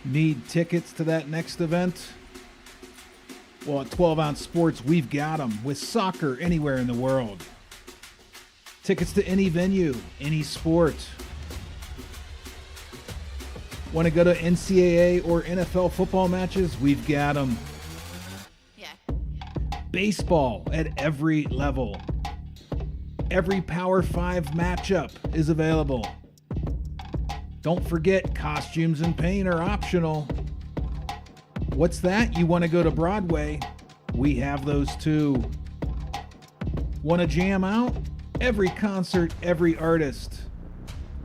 Need tickets to that next event? Well, at 12 Ounce Sports, we've got them with soccer anywhere in the world. Tickets to any venue, any sport. Want to go to NCAA or NFL football matches? We've got them. Yeah. Baseball at every level. Every Power 5 matchup is available. Don't forget, costumes and paint are optional. What's that? You want to go to Broadway? We have those too. Want to jam out? Every concert, every artist.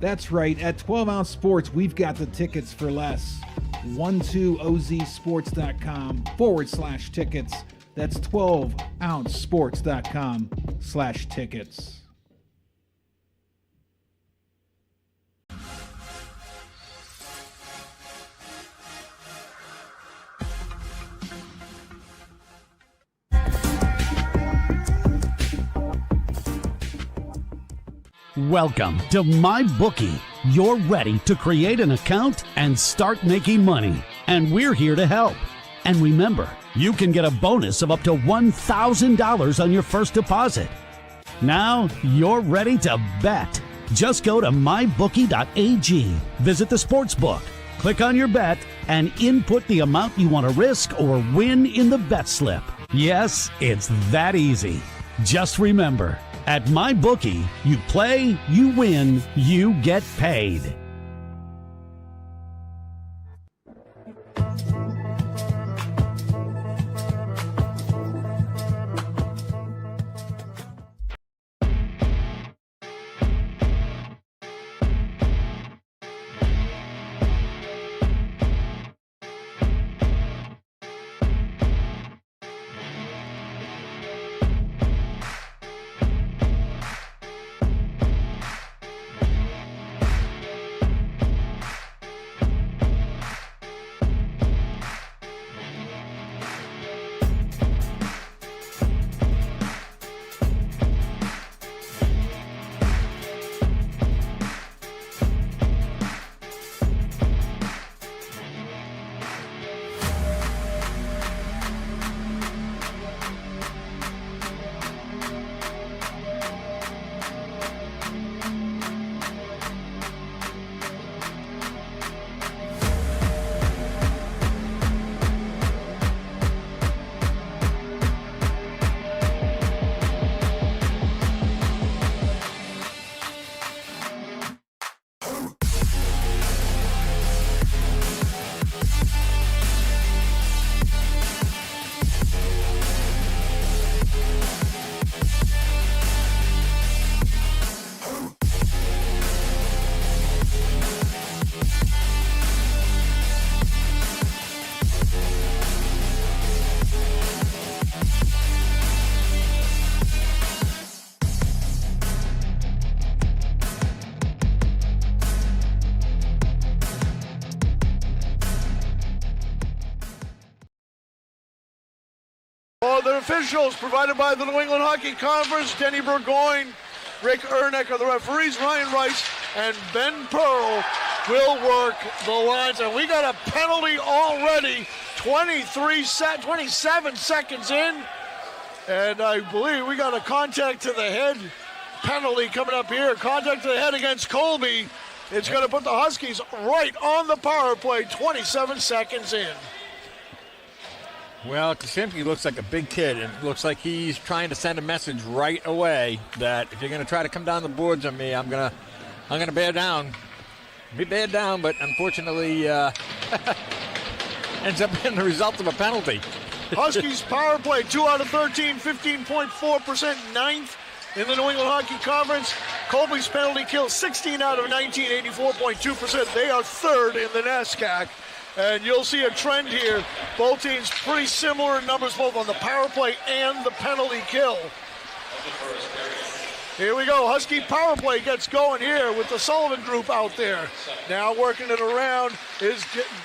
That's right, at 12 Ounce Sports, we've got the tickets for less. 12ozsports.com/tickets. That's 12ouncesports.com/tickets. Welcome to MyBookie. You're ready to create an account and start making money, and we're here to help. And remember, you can get a bonus of up to $1,000 on your first deposit. Now you're ready to bet. Just go to mybookie.ag, visit the sportsbook, click on your bet, and input the amount you want to risk or win in the bet slip. Yes, it's that easy. Just remember, at MyBookie, you play, you win, you get paid. The officials provided by the New England Hockey Conference, Denny Burgoyne, Rick Ernick are the referees. Ryan Rice and Ben Pearl will work the lines. And we got a penalty already, 27 seconds in. And I believe we got a contact to the head penalty coming up here. Contact to the head against Colby. It's going to put the Huskies right on the power play, 27 seconds in. Well, Kosimski looks like a big kid, and it looks like he's trying to send a message right away that if you're going to try to come down the boards on me, I'm gonna bear down. Be bared down, but unfortunately ends up being the result of a penalty. Huskies power play, 2 out of 13, 15.4%, ninth in the New England Hockey Conference. Colby's penalty kill, 16 out of 19, 84.2%. They are third in the NESCAC. And you'll see a trend here. Both teams pretty similar in numbers, both on the power play and the penalty kill. Here we go. Husky power play gets going here with the Sullivan group out there. Now working it around is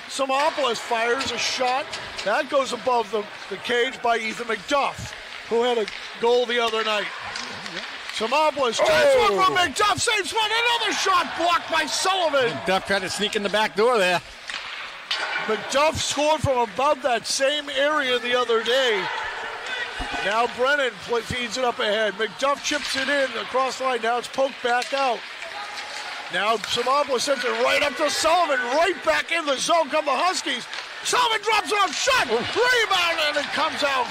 Simopoulos fires a shot. That goes above the cage by Ethan McDuff, who had a goal the other night. Simopoulos takes one from McDuff, saves one. Another shot blocked by Sullivan. McDuff tried to sneak in the back door there. McDuff scored from about that same area the other day. Now Brennan feeds it up ahead. McDuff chips it in across the line. Now it's poked back out. Now Samopoulos sends it right up to Sullivan. Right back in the zone come the Huskies. Sullivan drops it off. Shot. Rebound, and it comes out.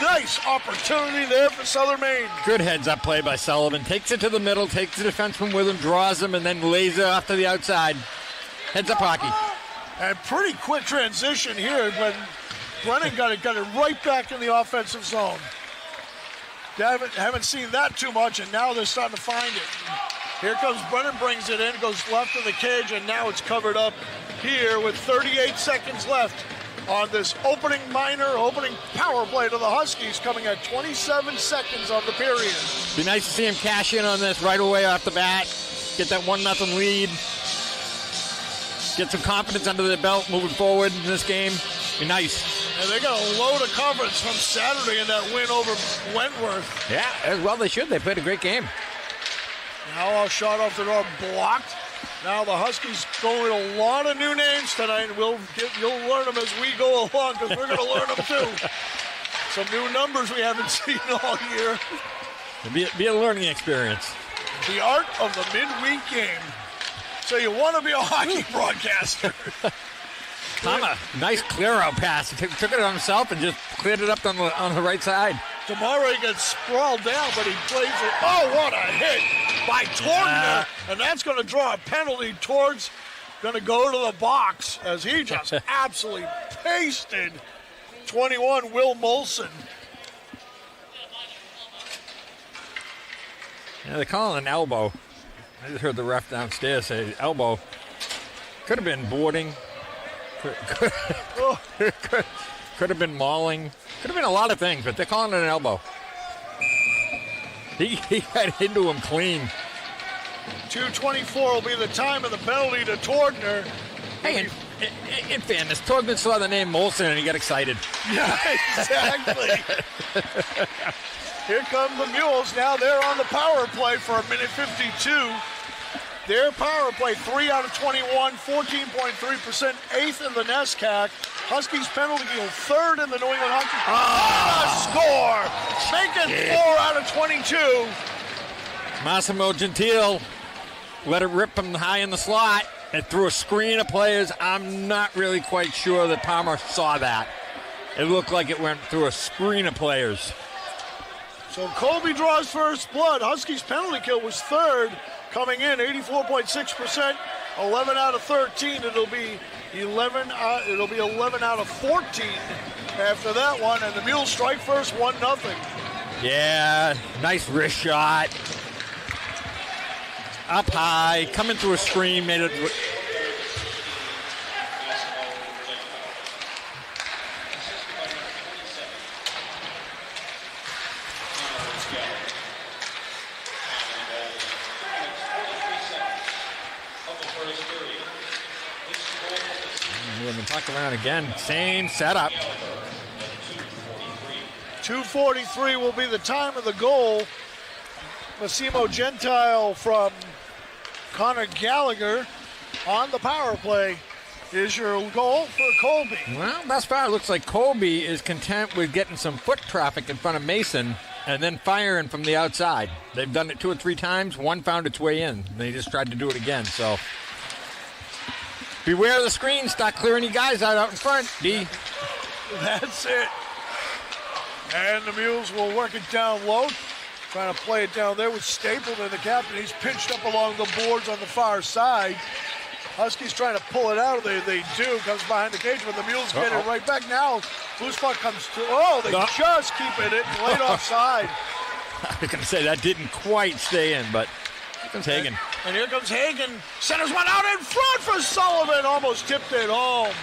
Nice opportunity there for Southern Maine. Good heads-up play by Sullivan. Takes it to the middle, takes the defenseman with him, draws him, and then lays it off to the outside. Heads-up hockey. And pretty quick transition here when Brennan got it right back in the offensive zone. Haven't seen that too much, and now they're starting to find it. Here comes Brennan, brings it in, goes left of the cage, and now it's covered up here with 38 seconds left on this opening power play to the Huskies, coming at 27 seconds on the period. Be nice to see him cash in on this right away off the bat. Get that 1-0 lead. Get some confidence under their belt moving forward in this game. Be nice. And they got a load of confidence from Saturday in that win over Wentworth. Yeah, as well they should. They played a great game. Now a shot off the door blocked. Now the Huskies going with a lot of new names tonight, and you'll learn them as we go along, because we're going to learn them too. Some new numbers we haven't seen all year. It'll be a learning experience. The art of the midweek game. So you want to be a hockey broadcaster. Tama, nice clear-out pass. He took it on himself and just cleared it up on the right side. Tomorrow he gets sprawled down, but he plays it. Oh, what a hit by Torgner. And that's going to draw a penalty towards, going to go to the box as he just absolutely pasted 21, Will Molson. Yeah, they call it an elbow. I just heard the ref downstairs say elbow. Could have been boarding. Could have been mauling. Could have been a lot of things, but they're calling it an elbow. He got into him clean. 2:24 will be the time of the penalty to Torgner. Hey, in fairness, Torgner saw the name Molson and he got excited. Yeah, exactly. Here come the Mules. Now they're on the power play for a minute 52. Their power play, 3 out of 21, 14.3%, 8th in the NESCAC. Huskies penalty kill, 3rd in the New England Hockey. Score! Make it 4 out of 22. Massimo Gentile let it rip from high in the slot and threw a screen of players. I'm not really quite sure that Palmer saw that. It looked like it went through a screen of players. So Colby draws first blood. Huskies penalty kill was 3rd. Coming in, 84.6%, 11 out of 13. It'll be 11 out of 14 after that one, and the Mules strike first, 1-0. Yeah, nice wrist shot. Up high, coming through a screen, made it. Puck around again, same setup. 2:43 will be the time of the goal. Massimo Gentile from Connor Gallagher on the power play is your goal for Colby. Well, thus far it looks like Colby is content with getting some foot traffic in front of Mason and then firing from the outside. They've done it 2 or 3 times. One found its way in. They just tried to do it again, so beware of the screen. Start clearing you guys out in front, D. That's it. And the Mules will work it down low. Trying to play it down there with Stapleton, the captain. He's pinched up along the boards on the far side. Huskies trying to pull it out. They do. Comes behind the cage, but the Mules get it right back now. Loose puck comes to. Oh, they just keep it late offside. I was going to say that didn't quite stay in, but here comes Hagen. And here comes Hagen. Centers one out in front for Sullivan. Almost tipped it home.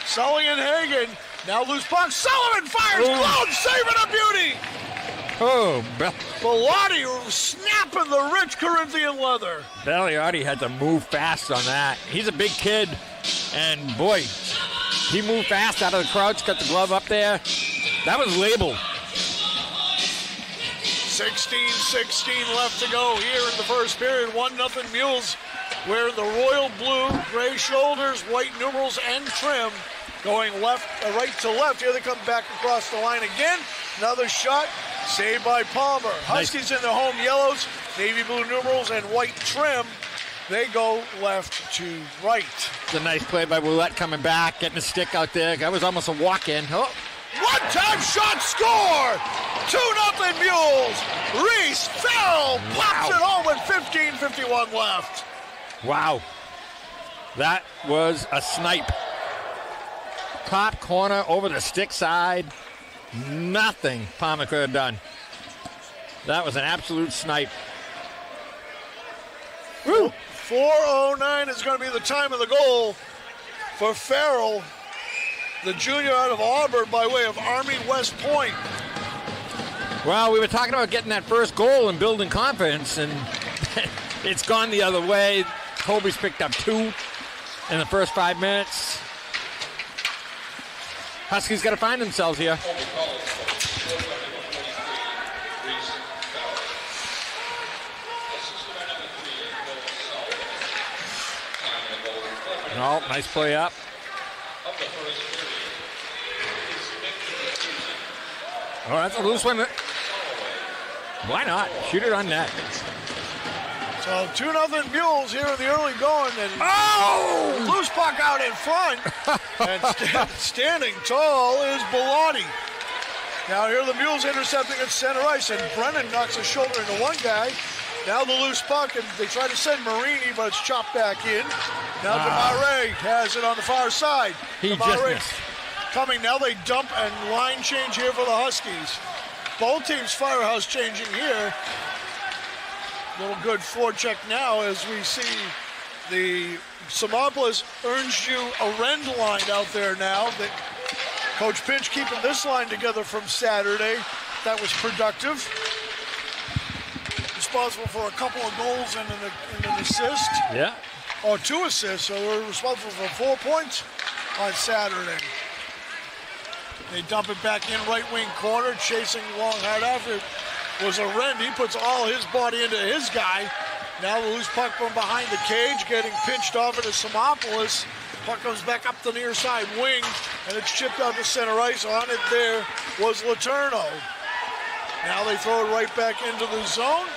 Sully and Hagen. Now loose puck. Sullivan fires. Cloud saving a beauty. Oh, Bellotti snapping the rich Corinthian leather. Bellotti had to move fast on that. He's a big kid, and boy, he moved fast out of the crouch, got the glove up there. That was labeled. 16-16 left to go here in the first period. 1-0 Mules wearing the royal blue, gray shoulders, white numerals, and trim. going left, right to left. Here they come back across the line again. Another shot, saved by Palmer. Huskies in their home yellows, navy blue numerals, and white trim. They go left to right. It's a nice play by Ouellette coming back, getting a stick out there. That was almost a walk-in. Oh. One-time shot, score! 2-0 Mules. Reese Farrell pops it home with 15:51 left. Wow. That was a snipe. Top corner over the stick side. Nothing Palmer could have done. That was an absolute snipe. Woo. 4:09 is going to be the time of the goal for Farrell, the junior out of Auburn by way of Army West Point. Well, we were talking about getting that first goal and building confidence, and it's gone the other way. Colby's picked up 2 in the first 5 minutes. Huskies got to find themselves here. No, nice play up. Oh, that's a loose one. Why not? Shoot it on net. So 2-0 Mules here in the early going, and loose puck out in front. And standing tall is Bellotti. Now here the Mules intercepting at center ice, and Brennan knocks a shoulder into one guy. Now the loose puck, and they try to send Marini, but it's chopped back in. Now DeMare has it on the far side. He just missed. Coming, now they dump and line change here for the Huskies. Both teams firehouse changing here. Little good forecheck now as we see the Simopolis Ernst-Ju Arend line out there now. Coach Pinch keeping this line together from Saturday. That was productive. Responsible for a couple of goals and an assist. Yeah. Or 2 assists, so we're responsible for 4 points on Saturday. They dump it back in right wing corner, chasing long hard after it was Arend. He puts all his body into his guy. Now the loose puck from behind the cage, getting pinched off into Simopolis. Puck comes back up the near side wing, and it's chipped out to center ice. On it there was Letourneau. Now they throw it right back into the zone.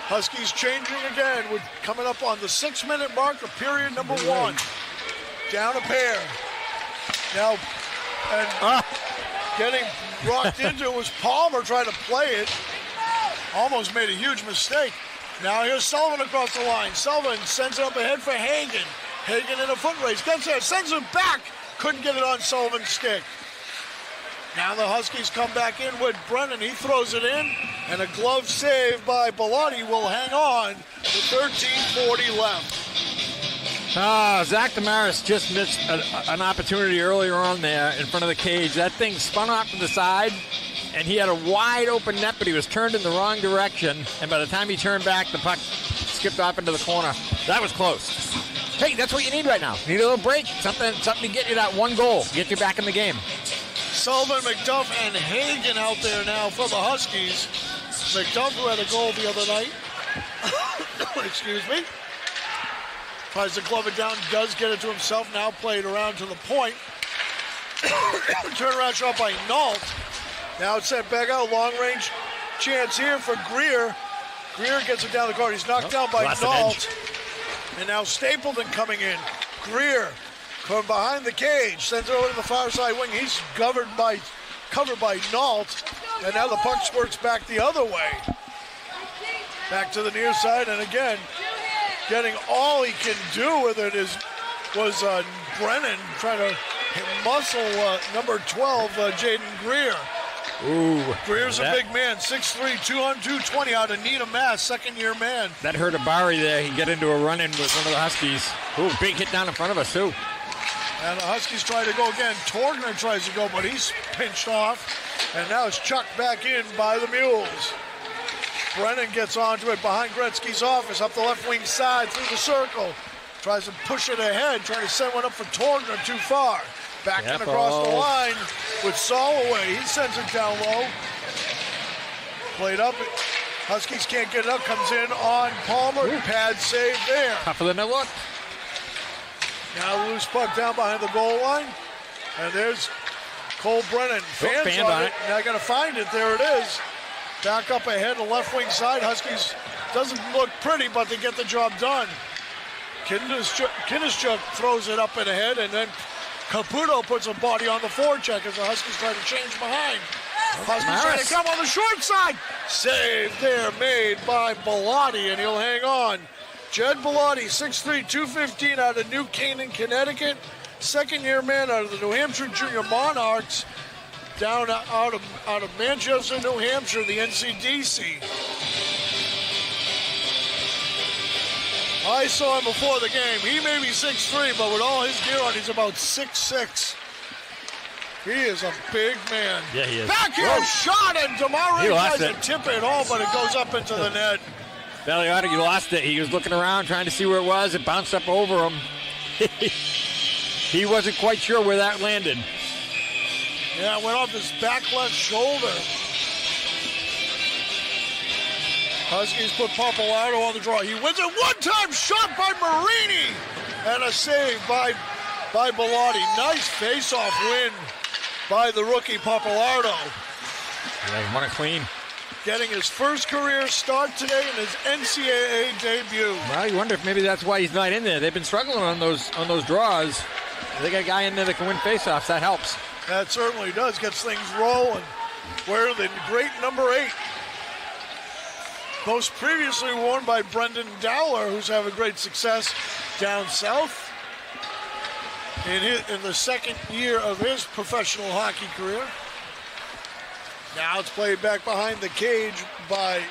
Huskies changing again. We're coming up on the 6-minute mark of period number 1. Down a pair. Now, and getting rocked into was Palmer trying to play it. Almost made a huge mistake. Now here's Sullivan across the line. Sullivan sends it up ahead for Hagen. Hagen in a foot race. Gets there, sends it back. Couldn't get it on Sullivan's stick. Now the Huskies come back in with Brennan. He throws it in, and a glove save by Bellotti will hang on with 13:40 left. Zach Damaris just missed an opportunity earlier on there in front of the cage. That thing spun off to the side, and he had a wide open net, but he was turned in the wrong direction. And by the time he turned back, the puck skipped off into the corner. That was close. Hey, that's what you need right now. You need a little break, something to get you that one goal, get you back in the game. Sullivan, McDuff, and Hagen out there now for the Huskies. McDuff, who had a goal the other night. Excuse me. Tries to glove it down, does get it to himself, now played around to the point. Turnaround shot by Nault. Now it's sent back out, long range chance here for Greer. Greer gets it down the court. He's knocked down by Nault. And now Stapleton coming in. Greer from behind the cage, sends it over to the far side wing. He's covered by Nault. And now the puck squirts back the other way. Back to the near side, and again, getting all he can do with it was Brennan trying to muscle number 12, Jaden Greer. Ooh. Greer's a big man, 6'3", 220 out of Needham, Mass, second-year man. That hurt Abari there. He get into a run-in with one of the Huskies. Ooh, big hit down in front of us, too. And the Huskies try to go again. Torgner tries to go, but he's pinched off. And now it's chucked back in by the Mules. Brennan gets onto it behind Gretzky's office, up the left wing side, through the circle. Tries to push it ahead, trying to send one up for Torgner too far. Back in across the line with Soloway. He sends it down low. Played up. Huskies can't get it up. Comes in on Palmer. Pad save there. Tougher than it looked. Now loose puck down behind the goal line. And there's Cole Brennan. Fans Fanned on on it. it. Now got to find it. There it is. Back up ahead, the left wing side. Huskies doesn't look pretty, but they get the job done. Kinnischuk throws it up and ahead, and then Caputo puts a body on the forecheck as the Huskies try to change behind. Huskies trying to come on the short side. Save there made by Bellotti, and he'll hang on. Jed Bellotti, 6'3", 215 out of New Canaan, Connecticut. Second-year man out of the New Hampshire Junior Monarchs. Down out of Manchester, New Hampshire, the NCDC. I saw him before the game. He may be 6'3", but with all his gear on, he's about 6'6". He is a big man. Yeah, he is. Backhand shot, and DeMar Ray lost tries to tip it home, but it goes up into the net. Bellotti lost it. He was looking around trying to see where it was. It bounced up over him. He wasn't quite sure where that landed. Yeah, it went off his back left shoulder. Huskies put Pappalardo on the draw. He wins it. One-time shot by Marini. And a save by Bellotti. Nice face-off win by the rookie Pappalardo. Yeah, he won it clean. Getting his first career start today in his NCAA debut. Well, you wonder if maybe that's why he's not in there. They've been struggling on those draws. They got a guy in there that can win faceoffs. That helps. That certainly does. Gets things rolling. Where the great number 8. Most previously worn by Brendan Dowler, who's having great success down south in the second year of his professional hockey career. Now it's played back behind the cage by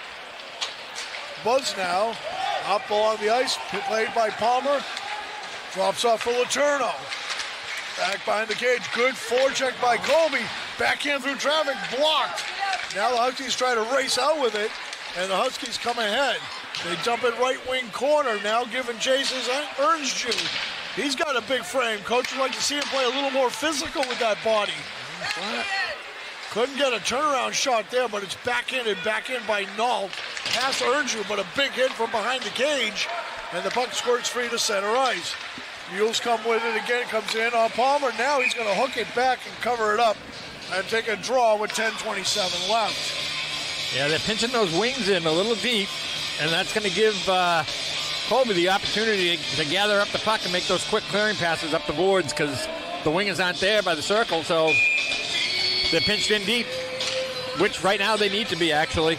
Buzznow. Up along the ice, played by Palmer. Drops off for Letourneau. Back behind the cage, good forecheck by Colby. Backhand through traffic, blocked. Now the Huskies try to race out with it, and the Huskies come ahead. They dump it right wing corner, now giving chase is Earnsju. He's got a big frame. Coach would like to see him play a little more physical with that body. Couldn't get a turnaround shot there, but it's backhanded by Nault. Past Earnsju, but a big hit from behind the cage, and the puck squirts free to center ice. Mules come with it again, comes in on Palmer. Now he's going to hook it back and cover it up and take a draw with 10:27 left. Yeah, they're pinching those wings in a little deep, and that's going to give Colby the opportunity to gather up the puck and make those quick clearing passes up the boards because the wingers aren't there by the circle, so they're pinched in deep, which right now they need to be, actually.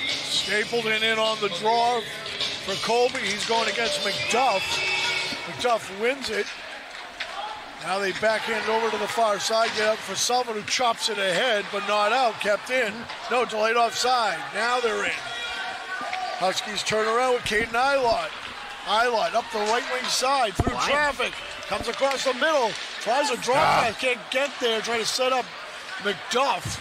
Stapleton in on the draw for Colby. He's going against McDuff. McDuff wins it. Now they backhand over to the far side, get up for Sullivan, who chops it ahead, but not out, kept in. No, delayed offside. Now they're in. Huskies turn around with Caden Eilert. Eilert up the right wing side through traffic. Comes across the middle. Tries a draw pass, can't get there. Trying to set up McDuff.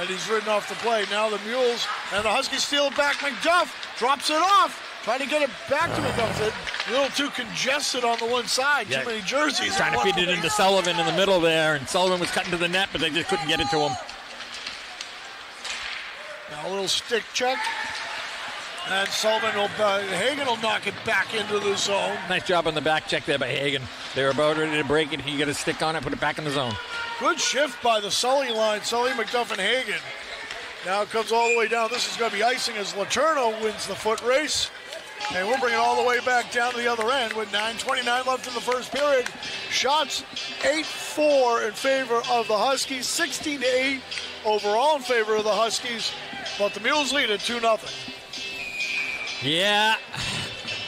And he's ridden off the play. Now the Mules and the Huskies steal it back. McDuff drops it off. Trying to get it back to McDuff. A little too congested on the one side. Yeah. Too many jerseys. Trying to feed it into Sullivan in the middle there, and Sullivan was cutting to the net, but they just couldn't get it to him. Now a little stick check. And Hagen will knock it back into the zone. Nice job on the back check there by Hagen. They were about ready to break it. He got a stick on it, put it back in the zone. Good shift by the Sully line. Sully, McDuff, and Hagen. Now it comes all the way down. This is going to be icing as Letourneau wins the foot race. And we'll bring it all the way back down to the other end with 9:29 left in the first period. Shots 8-4 in favor of the Huskies, 16-8 overall in favor of the Huskies. But the Mules lead at 2-0. Yeah,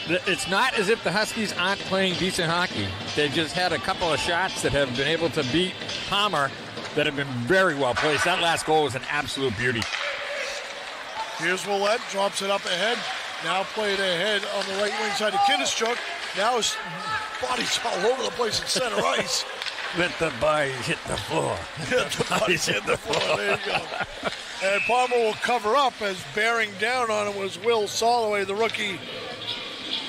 it's not as if the Huskies aren't playing decent hockey. They've just had a couple of shots that have been able to beat Palmer that have been very well placed. That last goal was an absolute beauty. Here's Willett, drops it up ahead. Now played ahead on the right wing side to Kinnischuk. Now his body's all over the place at center ice. Let the bodies hit the floor. Let the bodies hit the floor. There you go. And Palmer will cover up as bearing down on him was Will Soloway, the rookie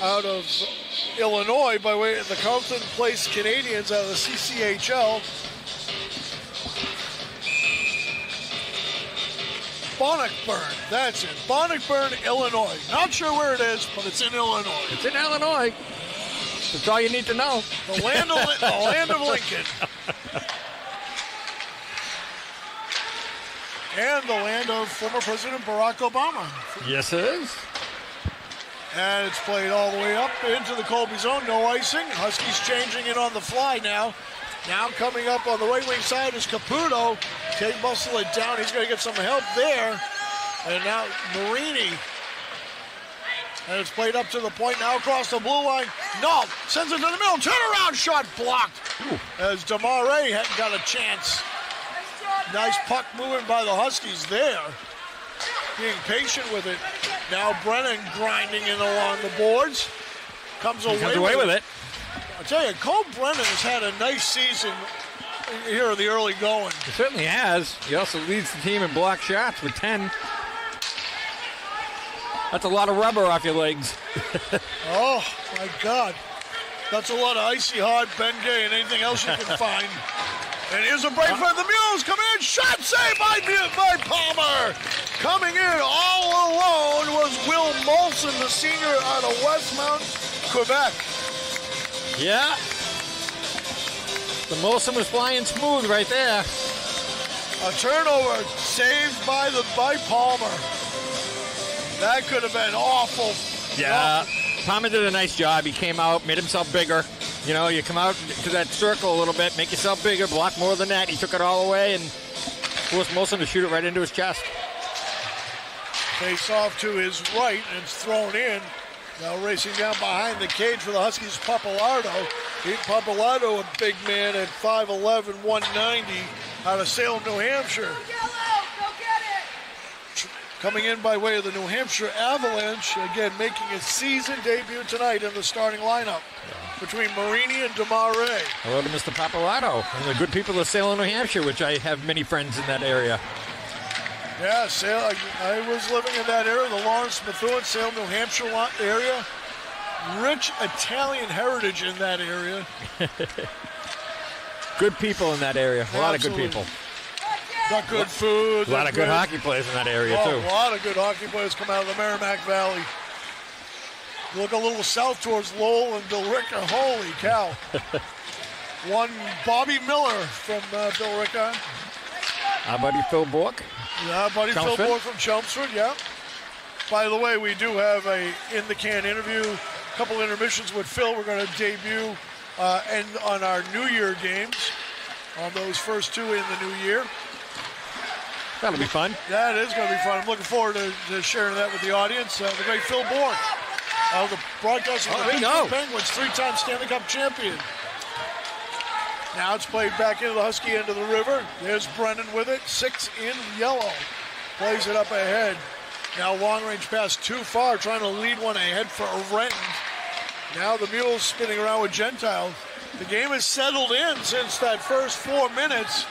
out of Illinois by way of the Carleton Place Canadians out of the CCHL. Bannockburn, that's it. Bannockburn, Illinois. Not sure where it is, but it's in Illinois. It's in Illinois. That's all you need to know. The land of Lincoln. And the land of former President Barack Obama. Yes, it is. And it's played all the way up into the Colby zone. No icing. Huskies changing it on the fly now. Now coming up on the right wing side is Caputo. Take muscle it down. He's going to get some help there. And now Marini. And it's played up to the point now across the blue line. No, sends it to the middle. Turnaround shot blocked. Ooh. As Demare hadn't got a chance. Nice puck moving by the Huskies there. Being patient with it. Now Brennan grinding in along the boards. Comes away with it. I'll tell you, Cole Brennan has had a nice season here in the early going. He certainly has. He also leads the team in block shots with 10. That's a lot of rubber off your legs. Oh, my God. That's a lot of icy hard Bengay and anything else you can find. And here's a break for the Mules. Come in. Shot saved by Palmer. Coming in all alone was Will Molson, the senior out of Westmount, Quebec. Yeah. The Molson was flying smooth right there. A turnover saved by Palmer. That could have been awful. Yeah. Palmer did a nice job. He came out, made himself bigger. You know, you come out to that circle a little bit, make yourself bigger, block more than that. He took it all away and forced Molson to shoot it right into his chest. Face off to his right, and it's thrown in. Now racing down behind the cage for the Huskies, Papalardo. Papalardo, a big man at 5'11", 190, out of Salem, New Hampshire. Coming in by way of the New Hampshire Avalanche, again making his season debut tonight in the starting lineup between Marini and Demare. Hello to Mr. Papalardo and the good people of Salem, New Hampshire, which I have many friends in that area. Yeah, I was living in that area, the Lawrence, Methuen, Salem, New Hampshire area. Rich Italian heritage in that area. Good people in that area. A lot of good people. Got good food. A lot of good hockey players in that area, too. A lot of good hockey players come out of the Merrimack Valley. Look a little south towards Lowell and Billerica. Holy cow. One Bobby Miller from Billerica. Our buddy Phil Bork. Yeah, buddy Phil Bork from Chelmsford, yeah. By the way, we do have a in-the-can interview, a couple intermissions with Phil. We're going to debut and on our New Year games, on those first two in the new year. That'll be fun. Yeah, it is going to be fun. I'm looking forward to sharing that with the audience. The great Phil Bork, the broadcaster of the Pittsburgh Penguins, three-time Stanley Cup champion. Now it's played back into the Husky end of the river. There's Brennan with it, 6 in yellow. Plays it up ahead. Now long-range pass too far, trying to lead one ahead for Renton. Now the Mules spinning around with Gentile. The game has settled in since that first 4 minutes.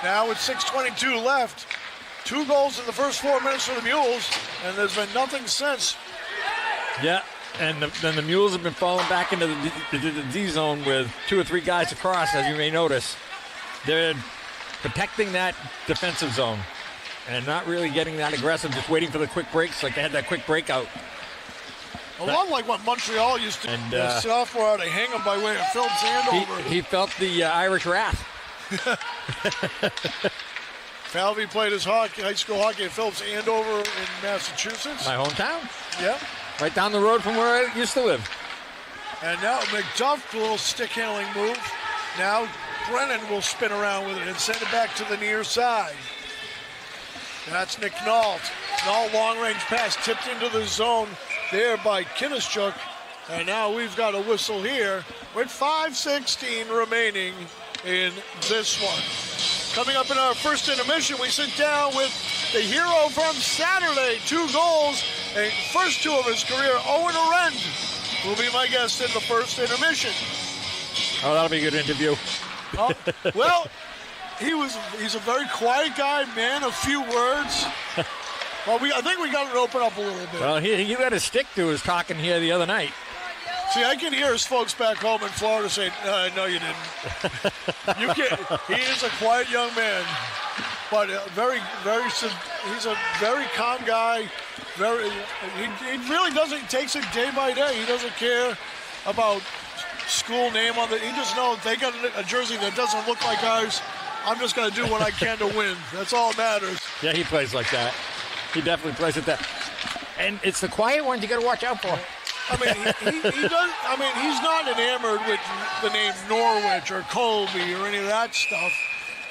Now with 6:22 left. 2 goals in the first 4 minutes for the Mules, and there's been nothing since. Yeah, and then the Mules have been falling back into the D zone with 2 or 3 guys across, as you may notice. They're protecting that defensive zone and not really getting that aggressive, just waiting for the quick breaks like they had that quick breakout. A lot like what Montreal used to do. The sophomore out of Hingham by way of Phillips Andover. He felt the Irish wrath. Falvey played his high school hockey at Phillips Andover in Massachusetts. My hometown. Yeah. Right down the road from where I used to live. And now McDuff, a little stick handling move. Now Brennan will spin around with it and send it back to the near side. That's Nick Nault. Nault long range pass tipped into the zone there by Kinnischuk. And now we've got a whistle here with 5:16 remaining in this one. Coming up in our first intermission, we sit down with the hero from Saturday. 2 goals, and first 2 of his career, Owen Arend, will be my guest in the first intermission. Oh, that'll be a good interview. Well, he's a very quiet guy, man, a few words. Well, I think we got to open up a little bit. Well, he let his stick to his talking here the other night. See, I can hear his folks back home in Florida say, no, you didn't. You can't. He is a quiet young man, but he's a very calm guy. He really doesn't, he takes it day by day. He doesn't care about school name on it. He just knows they got a jersey that doesn't look like ours. I'm just going to do what I can to win. That's all that matters. Yeah, he plays like that. He definitely plays like that. And it's the quiet ones you got to watch out for. I mean, he does. I mean, he's not enamored with the name Norwich or Colby or any of that stuff.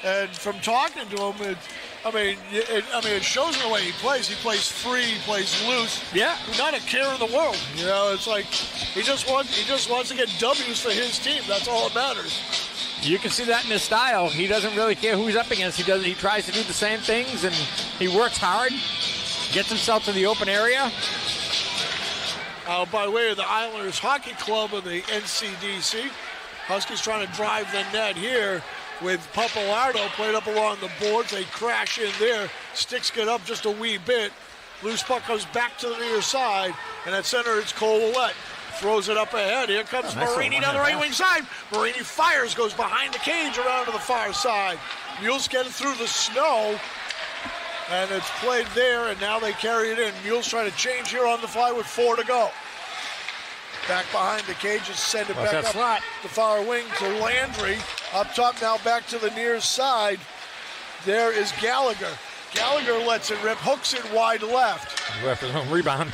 And from talking to him, it shows in the way he plays. He plays free, he plays loose. Yeah. Not a care in the world. You know, it's like he just wants to get W's for his team. That's all that matters. You can see that in his style. He doesn't really care who he's up against. He tries to do the same things, and he works hard, gets himself to the open area. By way of the Islanders Hockey Club of the NCDC, Huskies trying to drive the net here with Papalardo played up along the boards. They crash in there. Sticks get up just a wee bit. Loose puck goes back to the near side, and at center it's Colby. Throws it up ahead. Here comes Marini down the right wing side. Marini fires, goes behind the cage around to the far side. Mules getting through the snow. And it's played there, and now they carry it in. Mules trying to change here on the fly with 4 to go. Back behind the cages, send it back up slot. the far wing to Landry. Up top now back to the near side. There is Gallagher. Gallagher lets it rip, hooks it wide left. After his own rebound.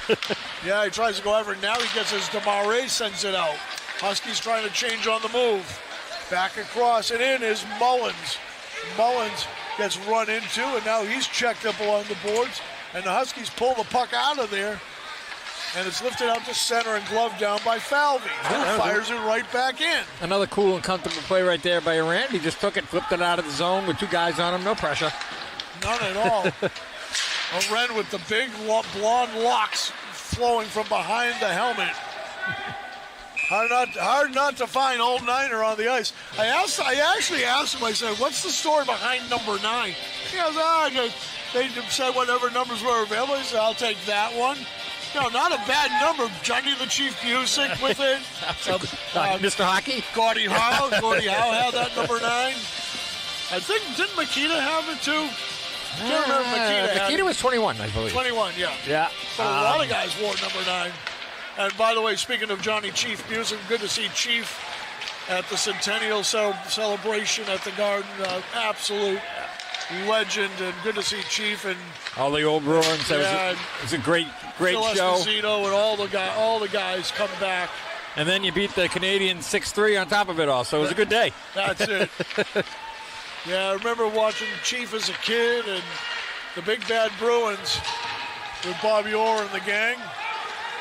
Yeah, he tries to go over. Now he gets his DeMarais, sends it out. Huskies trying to change on the move. Back across and in is Mullins. Mullins gets run into, and now he's checked up along the boards. And the Huskies pull the puck out of there. And it's lifted out to center and gloved down by Falvey, who fires it right back in. Another cool and comfortable play right there by Iran. He just took it, flipped it out of the zone with 2 guys on him, no pressure. None at all. Aren with the big blonde locks flowing from behind the helmet. Hard not to find old Niner on the ice. I actually asked him, I said, what's the story behind number 9? He goes, they said whatever numbers were available. He said, I'll take that one. No, not a bad number. Johnny the Chief Busick with it. Mr. Hockey? Gordie Howe. Gordie Howe had that number 9. I think, didn't Makita have it too? I can't remember Makita was 21, I believe. 21, yeah. Yeah. But a lot of guys wore number 9. And by the way, speaking of Johnny Chief Busick, good to see Chief at the Centennial celebration at the Garden. Absolute legend, and good to see Chief and all the old Bruins. It was a great Phil show. Esposito and all the guys come back. And then you beat the Canadians 6-3 on top of it all, so it was a good day. That's it. Yeah, I remember watching Chief as a kid and the Big Bad Bruins with Bobby Orr and the gang.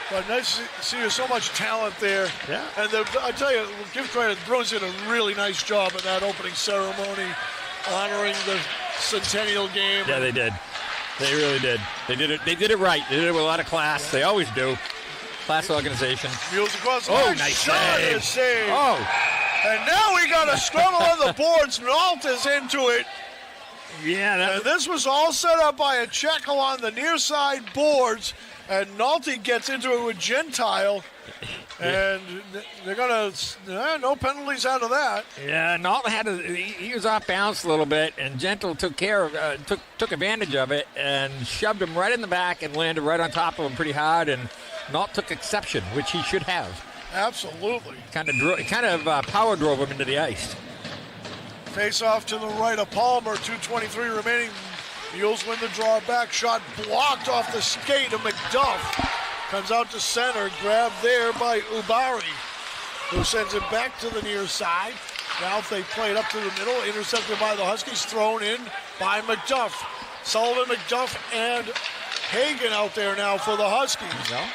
But nice to see there's so much talent there. Yeah. And I tell you, give credit, the Bruins did a really nice job in that opening ceremony, honoring the Centennial game. Yeah, they did. They really did. They did it. They did it right. They did it with a lot of class. They always do. Class organization. Mules across the line. Nice shot save. and save. Oh. And now we got a scramble on the boards. Nault is into it. Yeah. And this was all set up by a check along the near side boards. And Nalte gets into it with Gentile. And they're going to, no penalties out of that. Yeah, Nault he was off balance a little bit, and Gentle took took advantage of it and shoved him right in the back and landed right on top of him pretty hard. And Nault took exception, which he should have. Absolutely. Kind of power drove him into the ice. Face off to the right of Palmer. 2:23 remaining. Mules win the draw back. Shot blocked off the skate of McDuff. Comes out to center. Grabbed there by Ubari, who sends it back to the near side. Now they play it up to the middle. Intercepted by the Huskies. Thrown in by McDuff. Sullivan, McDuff, and Hagen out there now for the Huskies. Yeah.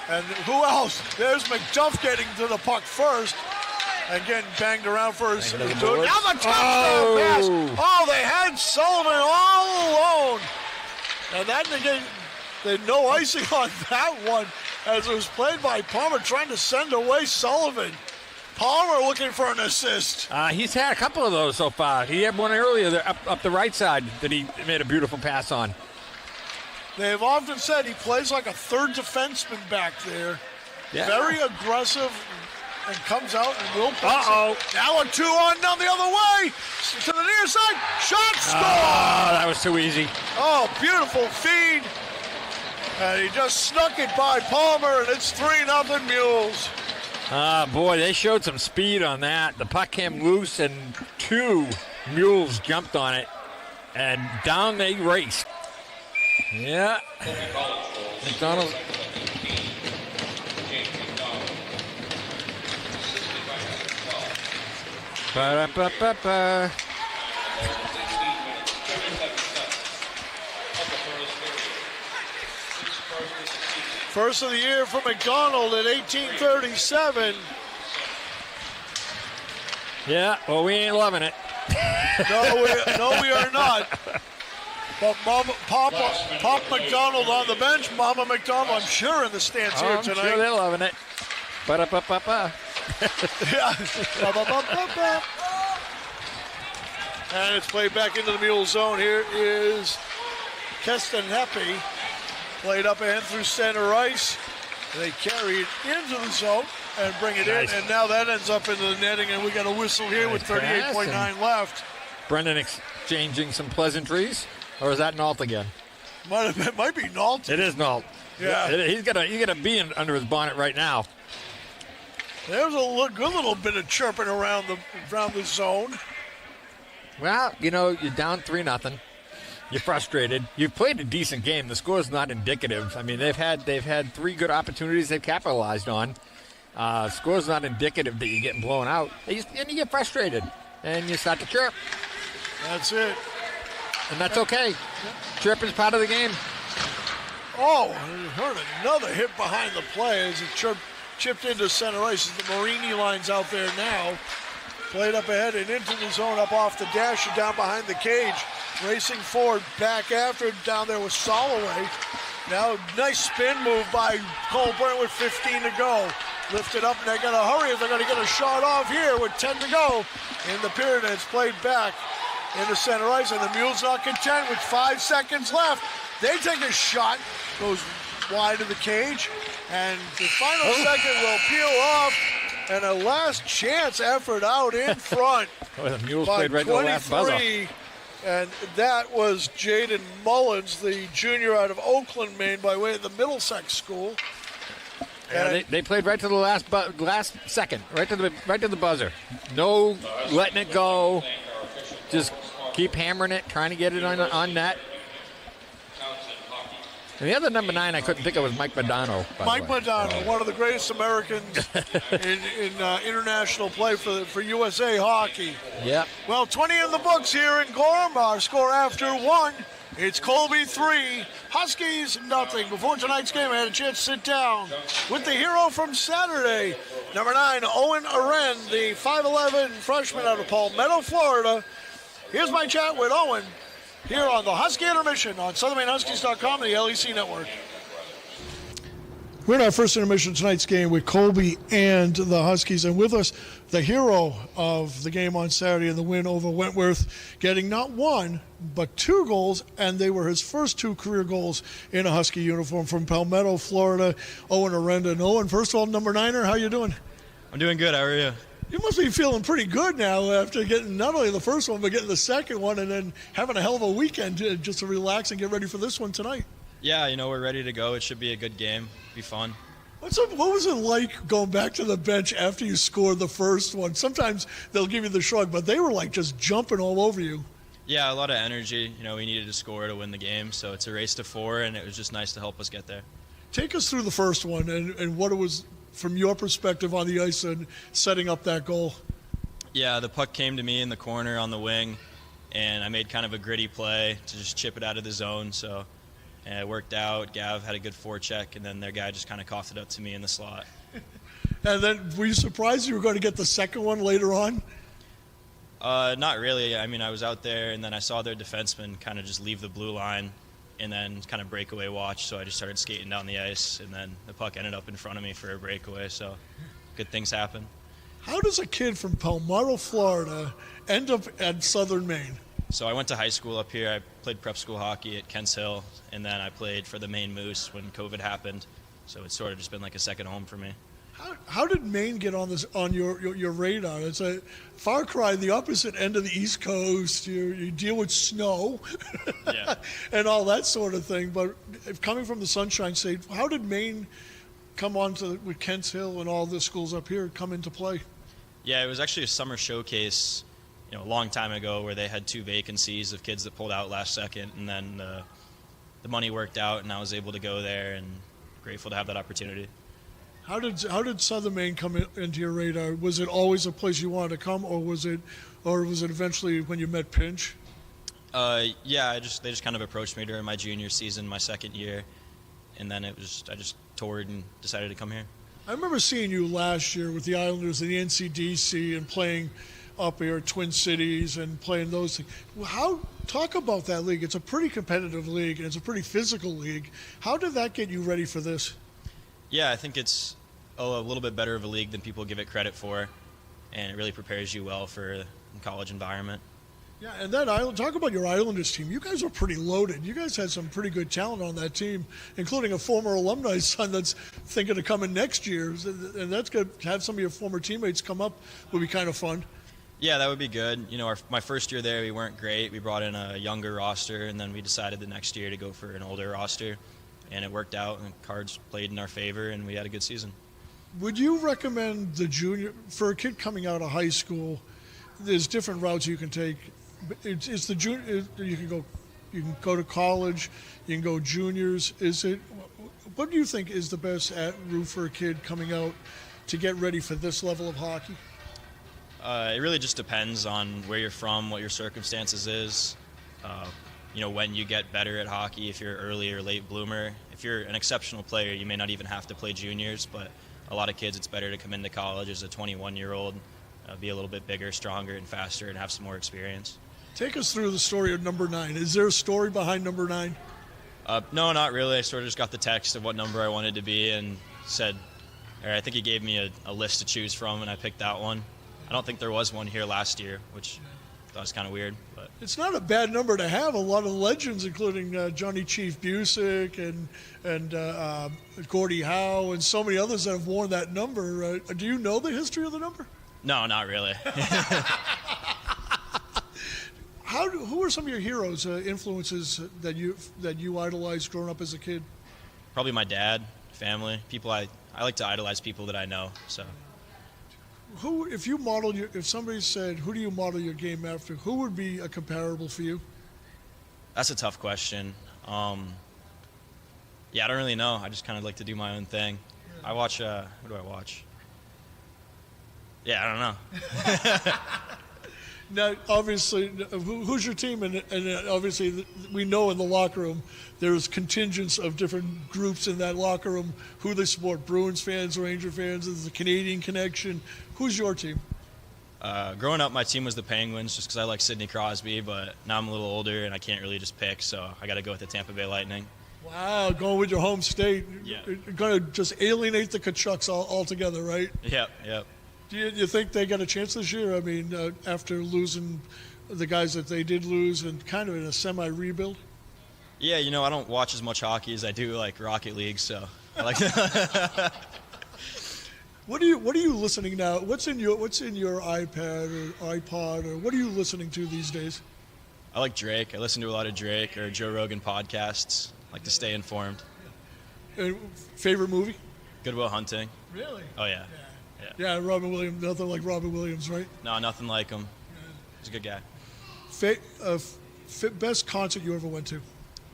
And who else? There's McDuff getting to the puck first. And getting banged around for his. Now the touchdown pass. Oh, they had Sullivan all alone. And that they no icing on that one, as it was played by Palmer trying to send away Sullivan. Palmer looking for an assist. He's had a couple of those so far. He had one earlier there, up the right side that he made a beautiful pass on. They've often said he plays like a third defenseman back there. Yeah. Very aggressive. And comes out and will play. Uh-oh. Now a 2-on down the other way. To the near side. Shot, score! Oh, that was too easy. Oh, beautiful feed. And he just snuck it by Palmer, and it's 3-0 Mules. Boy, they showed some speed on that. The puck came loose, and 2 mules jumped on it, and down they raced. Yeah. McDonald. Ba-da-ba-ba-ba. First of the year for McDonald at 18:37. Yeah, well, we ain't loving it. No, we are not. But Pop McDonald on the bench. Mama McDonald, I'm sure, in the stands here tonight. I'm sure they're loving it. Ba-da-ba-ba-ba. Yeah. Ba-ba-ba-ba-ba. And it's played back into the mule zone. Here is Keston Heppy. Played up ahead through center ice. They carry it into the zone and bring it in. And now that ends up into the netting, and we got a whistle here with 38.9 left. Brendan exchanging some pleasantries. Or is that Nault again? Might be Nault. It is Nault. Yeah. He's got a bee under his bonnet right now. There's a good little bit of chirping around the zone. Well, you're down 3-0. You're frustrated. You've played a decent game. The score is not indicative. I mean, they've had 3 good opportunities they've capitalized on. Score's not indicative that you're getting blown out. And you get frustrated, and you start to chirp. That's it. And that's okay. Chirp is part of the game. Oh, I heard another hit behind the play as it chipped into center ice. As the Marini line's out there now. Played up ahead and into the zone, up off the dash and down behind the cage. Racing forward, back after, down there with Soloway. Now, nice spin move by Cole Brent with 15 to go. Lifted up, and they got to hurry if they're going to get a shot off here with 10 to go in the period. And it's played back into center ice, and the Mules not content with 5 seconds left. They take a shot, goes wide of the cage, and the final second will peel off, and a last chance effort out in front. The Mules played right to the last buzzer. And that was Jaden Mullins, the junior out of Oakland, Maine, by way of the Middlesex School. Yeah, they played right to the last second, right to the buzzer. No letting it go. Just keep hammering it, trying to get it on net. And the other number 9 I couldn't think of was Mike Modano. Mike Modano, one of the greatest Americans in international play for USA hockey. Yep. Well, 20 in the books here in Gorham. Our score after 1. It's Colby 3, Huskies nothing. Before tonight's game, I had a chance to sit down with the hero from Saturday, number 9, Owen Aren, the 5'11 freshman out of Palmetto, Florida. Here's my chat with Owen here on the Husky Intermission on SouthernMaineHuskies.com and the LEC Network. We're in our first intermission tonight's game with Colby and the Huskies, and with us, the hero of the game on Saturday in the win over Wentworth, getting not 1, but 2 goals, and they were his first 2 career goals in a Husky uniform from Palmetto, Florida, Owen Arenda. And Owen, first of all, number 9er, how you doing? I'm doing good. How are you? You must be feeling pretty good now after getting not only the first one, but getting the second one, and then having a hell of a weekend just to relax and get ready for this one tonight. Yeah, we're ready to go. It should be a good game. Be fun. What was it like going back to the bench after you scored the first one? Sometimes they'll give you the shrug, but they were like just jumping all over you. Yeah, a lot of energy. We needed to score to win the game, so it's a race to 4, and it was just nice to help us get there. Take us through the first one and what it was from your perspective on the ice and setting up that goal. Yeah, the puck came to me in the corner on the wing, and I made kind of a gritty play to just chip it out of the zone, so it worked out. Gav had a good forecheck, and then their guy just kind of coughed it up to me in the slot. And then were you surprised you were going to get the second one later on? Not really. I mean, I was out there, and then I saw their defenseman kind of just leave the blue line and then kind of breakaway watch, so I just started skating down the ice, and then the puck ended up in front of me for a breakaway, so good things happen. How does a kid from Palmetto, Florida end up at Southern Maine? So I went to high school up here. I played prep school hockey at Kents Hill, and then I played for the Maine Moose when COVID happened. So it's sort of just been like a second home for me. How did Maine get on your radar? It's a far cry, the opposite end of the East Coast. You deal with snow and all that sort of thing. But coming from the Sunshine State, how did Maine come on with Kents Hill and all the schools up here come into play? Yeah, it was actually a summer showcase, a long time ago where they had 2 vacancies of kids that pulled out last second, and then the money worked out, and I was able to go there, and grateful to have that opportunity. How did Southern Maine come into your radar? Was it always a place you wanted to come, or was it eventually when you met Pinch? Yeah, they just kind of approached me during my junior season, my second year, and then I just toured and decided to come here. I remember seeing you last year with the Islanders in the NCDC and playing up here at Twin Cities and playing those things. Talk about that league. It's a pretty competitive league, and it's a pretty physical league. How did that get you ready for this? Yeah, I think it's a little bit better of a league than people give it credit for, and it really prepares you well for the college environment. Yeah, and talk about your Islanders team. You guys are pretty loaded. You guys had some pretty good talent on that team, including a former alumni son that's thinking of coming next year. And that's good. To have some of your former teammates come up would be kind of fun. Yeah, that would be good. My first year there, we weren't great. We brought in a younger roster, and then we decided the next year to go for an older roster. And it worked out, and cards played in our favor, and we had a good season. Would you recommend for a kid coming out of high school, there's different routes you can take. It's the junior. You can go to college. You can go juniors. What do you think is the best route for a kid coming out to get ready for this level of hockey? It really just depends on where you're from, what your circumstances is. When you get better at hockey, if you're early or late bloomer. If you're an exceptional player, you may not even have to play juniors, but a lot of kids, it's better to come into college as a 21-year-old, be a little bit bigger, stronger, and faster, and have some more experience. Take us through the story of number 9. Is there a story behind number 9? No, not really. I sort of just got the text of what number I wanted to be and I think he gave me a list to choose from, and I picked that one. I don't think there was one here last year, which I thought was kind of weird. But it's not a bad number to have. A lot of legends, including Johnny Chief Busick and Gordie Howe and so many others that have worn that number. Do you know the history of the number? No, not really. Who are some of your heroes, influences that you idolized growing up as a kid? Probably my dad, family, people I like to idolize people that I know. So, if somebody said, who do you model your game after? Who would be a comparable for you? That's a tough question. I don't really know. I just kind of like to do my own thing. I watch. What do I watch? Yeah, I don't know. Now, obviously, who's your team? And obviously, we know in the locker room there's contingents of different groups in that locker room. Who they support? Bruins fans, Ranger fans. There's a Canadian connection. Who's your team? Growing up, my team was the Penguins, just because I like Sidney Crosby. But now I'm a little older, and I can't really just pick, so I got to go with the Tampa Bay Lightning. Wow, going with your home state. Yeah. You're going to just alienate the Tkachuks altogether, right? Yep. Do you think they got a chance this year? I mean, after losing the guys that they did lose and kind of in a semi-rebuild? Yeah, I don't watch as much hockey as I do like Rocket League, so I like that. What are you listening now? What's in your iPad or iPod, or what are you listening to these days? I like Drake. I listen to a lot of Drake or Joe Rogan podcasts. I like to stay informed. Favorite movie? Good Will Hunting. Really? Oh, yeah. Yeah, Robin Williams. Nothing like Robin Williams, right? No, nothing like him. He's a good guy. Best concert you ever went to?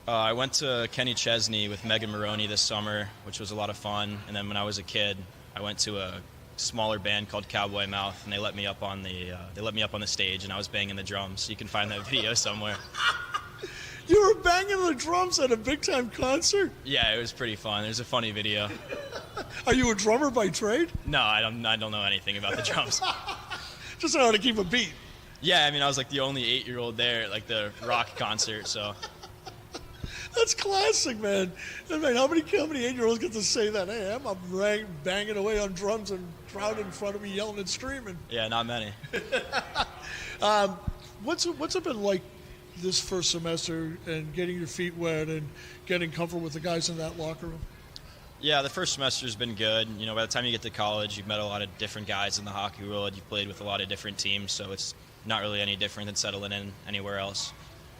I went to Kenny Chesney with Megan Maroney this summer, which was a lot of fun. And then when I was a kid, I went to a smaller band called Cowboy Mouth, and they let me up on the stage, and I was banging the drums. You can find that video somewhere. You were banging the drums at a big-time concert? Yeah, it was pretty fun. There's a funny video. Are you a drummer by trade? No, I don't know anything about the drums. Just know how to keep a beat. Yeah, I mean, I was like the only 8-year-old there at like the rock concert, so. That's classic, man. I mean, how many 8-year-olds get to say that? Hey, I'm banging away on drums and crowd in front of me yelling and screaming. Yeah, not many. What's it been like this first semester and getting your feet wet and getting comfortable with the guys in that locker room? Yeah, the first semester's been good. By the time you get to college, you've met a lot of different guys in the hockey world. You've played with a lot of different teams, so it's not really any different than settling in anywhere else.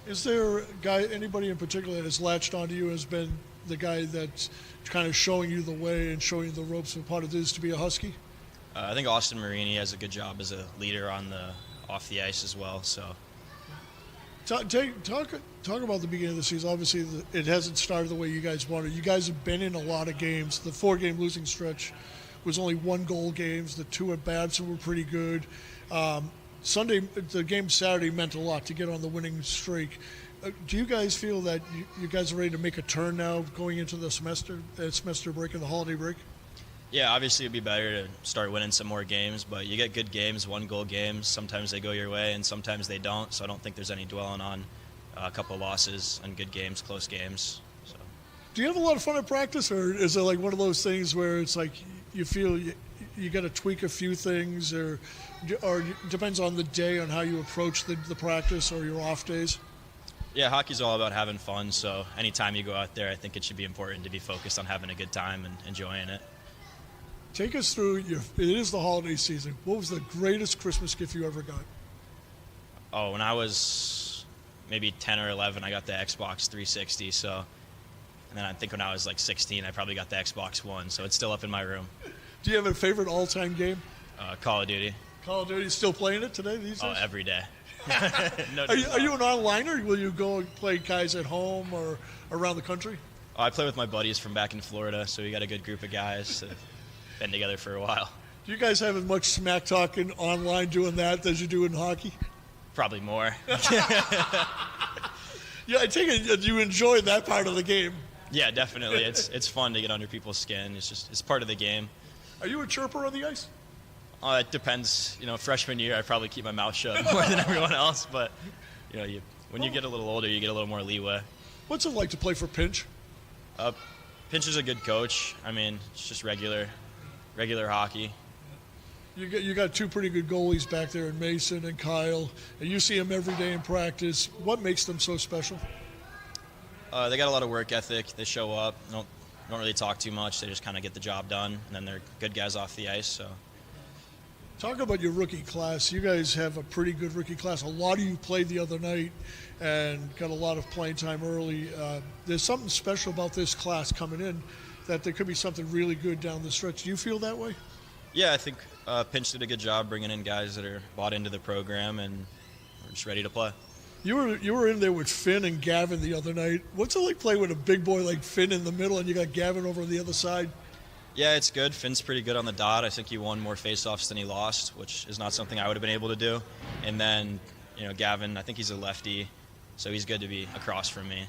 Is there anybody in particular that has latched onto you, has been the guy that's kind of showing you the way and showing you the ropes of what it is to be a Husky? I think Austin Marini has a good job as a leader off the ice as well. So Talk about the beginning of the season. Obviously, it hasn't started the way you guys wanted. You guys have been in a lot of games. The 4-game losing stretch was only 1-goal games. The 2 at Babson were pretty good. The game Saturday meant a lot to get on the winning streak. Do you guys feel that you guys are ready to make a turn now going into the semester break and the holiday break? yeah, obviously it'd be better to start winning some more games, but you get good games, 1-goal games. Sometimes they go your way and sometimes they don't, so I don't think there's any dwelling on a couple losses and good games, close games. So. Do you have a lot of fun at practice, or is it like one of those things where it's like you feel you got to tweak a few things, or it depends on the day on how you approach the practice or your off days? Yeah, hockey's all about having fun, so anytime you go out there, I think it should be important to be focused on having a good time and enjoying it. Take us through it is the holiday season. What was the greatest Christmas gift you ever got? Oh, when I was maybe 10 or 11, I got the Xbox 360, so, and then I think when I was like 16, I probably got the Xbox One, so it's still up in my room. Do you have a favorite all-time game? Call of Duty. Call of Duty, still playing it today these days? Oh, every day. No, are you an onliner? Will you go and play guys at home or around the country? Oh, I play with my buddies from back in Florida, so we got a good group of guys that have been together for a while. Do you guys have as much smack talking online doing that as you do in hockey? Probably more. Yeah, I take it you enjoy that part of the game. Yeah, definitely. It's fun to get under people's skin. It's part of the game. Are you a chirper on the ice? It depends. Freshman year, I probably keep my mouth shut more than everyone else. But when you get a little older, you get a little more leeway. What's it like to play for Pinch? Pinch is a good coach. I mean, it's just regular hockey. You got 2 pretty good goalies back there in Mason and Kyle, and you see them every day in practice. What makes them so special? They got a lot of work ethic. They show up. Don't really talk too much. They just kind of get the job done, and then they're good guys off the ice. So. Talk about your rookie class. You guys have a pretty good rookie class. A lot of you played the other night and got a lot of playing time early. There's something special about this class coming in, that there could be something really good down the stretch. Do you feel that way? Yeah, I think Pinch did a good job bringing in guys that are bought into the program and are just ready to play. You were in there with Finn and Gavin the other night. What's it like playing with a big boy like Finn in the middle and you got Gavin over on the other side? Yeah, it's good. Finn's pretty good on the dot. I think he won more faceoffs than he lost, which is not something I would have been able to do. And then, Gavin, I think he's a lefty, so he's good to be across from me.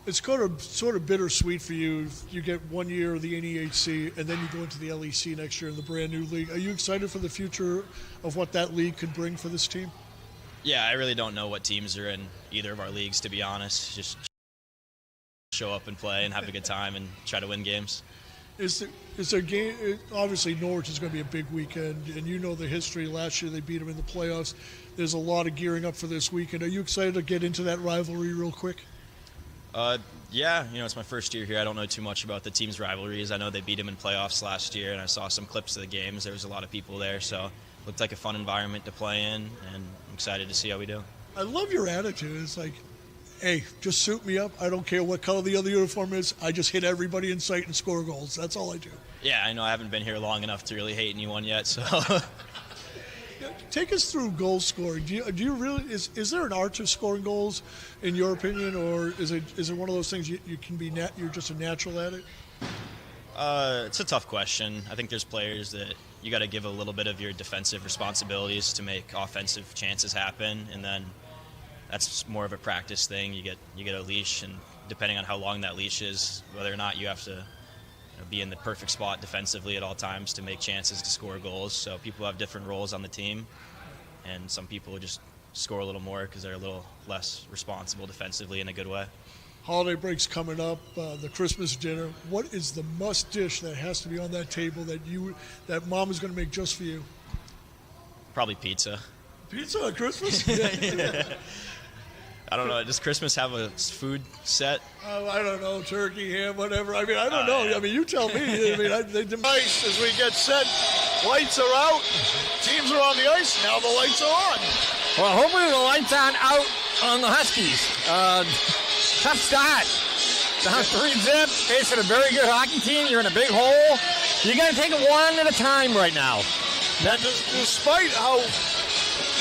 It's sort of bittersweet for you. You get 1 year of the NEHC, and then you go into the LEC next year in the brand new league. Are you excited for the future of what that league could bring for this team? Yeah, I really don't know what teams are in either of our leagues, to be honest. Just show up and play and have a good time and try to win games. Is there game? Obviously, Norwich is going to be a big weekend, and you know the history. Last year they beat them in the playoffs. There's a lot of gearing up for this weekend. Are you excited to get into that rivalry real quick? Yeah, it's my first year here. I don't know too much about the team's rivalries. I know they beat them in playoffs last year, and I saw some clips of the games. There was a lot of people there, so it looked like a fun environment to play in, and I'm excited to see how we do. I love your attitude. It's like, hey, just suit me up. I don't care what color the other uniform is. I just hit everybody in sight and score goals. That's all I do. Yeah, I know I haven't been here long enough to really hate anyone yet, so... Take us through goal scoring. Do you really is there an art to scoring goals, in your opinion, or is it one of those things you can be you're just a natural at it? It's a tough question. I think there's players that you got to give a little bit of your defensive responsibilities to make offensive chances happen, and then that's more of a practice thing. You get a leash, and depending on how long that leash is, whether or not you have to be in the perfect spot defensively at all times to make chances to score goals. So people have different roles on the team, and some people just score a little more because they're a little less responsible defensively in a good way. Holiday break's coming up, the Christmas dinner. What is the must dish that has to be on that table that mom is going to make just for you? Probably pizza. Pizza at Christmas? Yeah. I don't know. Does Christmas have a food set? I don't know. Turkey, ham, whatever. I mean, I don't know. Yeah. I mean, you tell me. I mean, they device as we get set. Lights are out. Teams are on the ice. Now the lights are on. Well, hopefully the lights aren't out on the Huskies. Tough start. Down 3-zip. Facing a very good hockey team. You're in a big hole. You got to take it one at a time right now. Despite how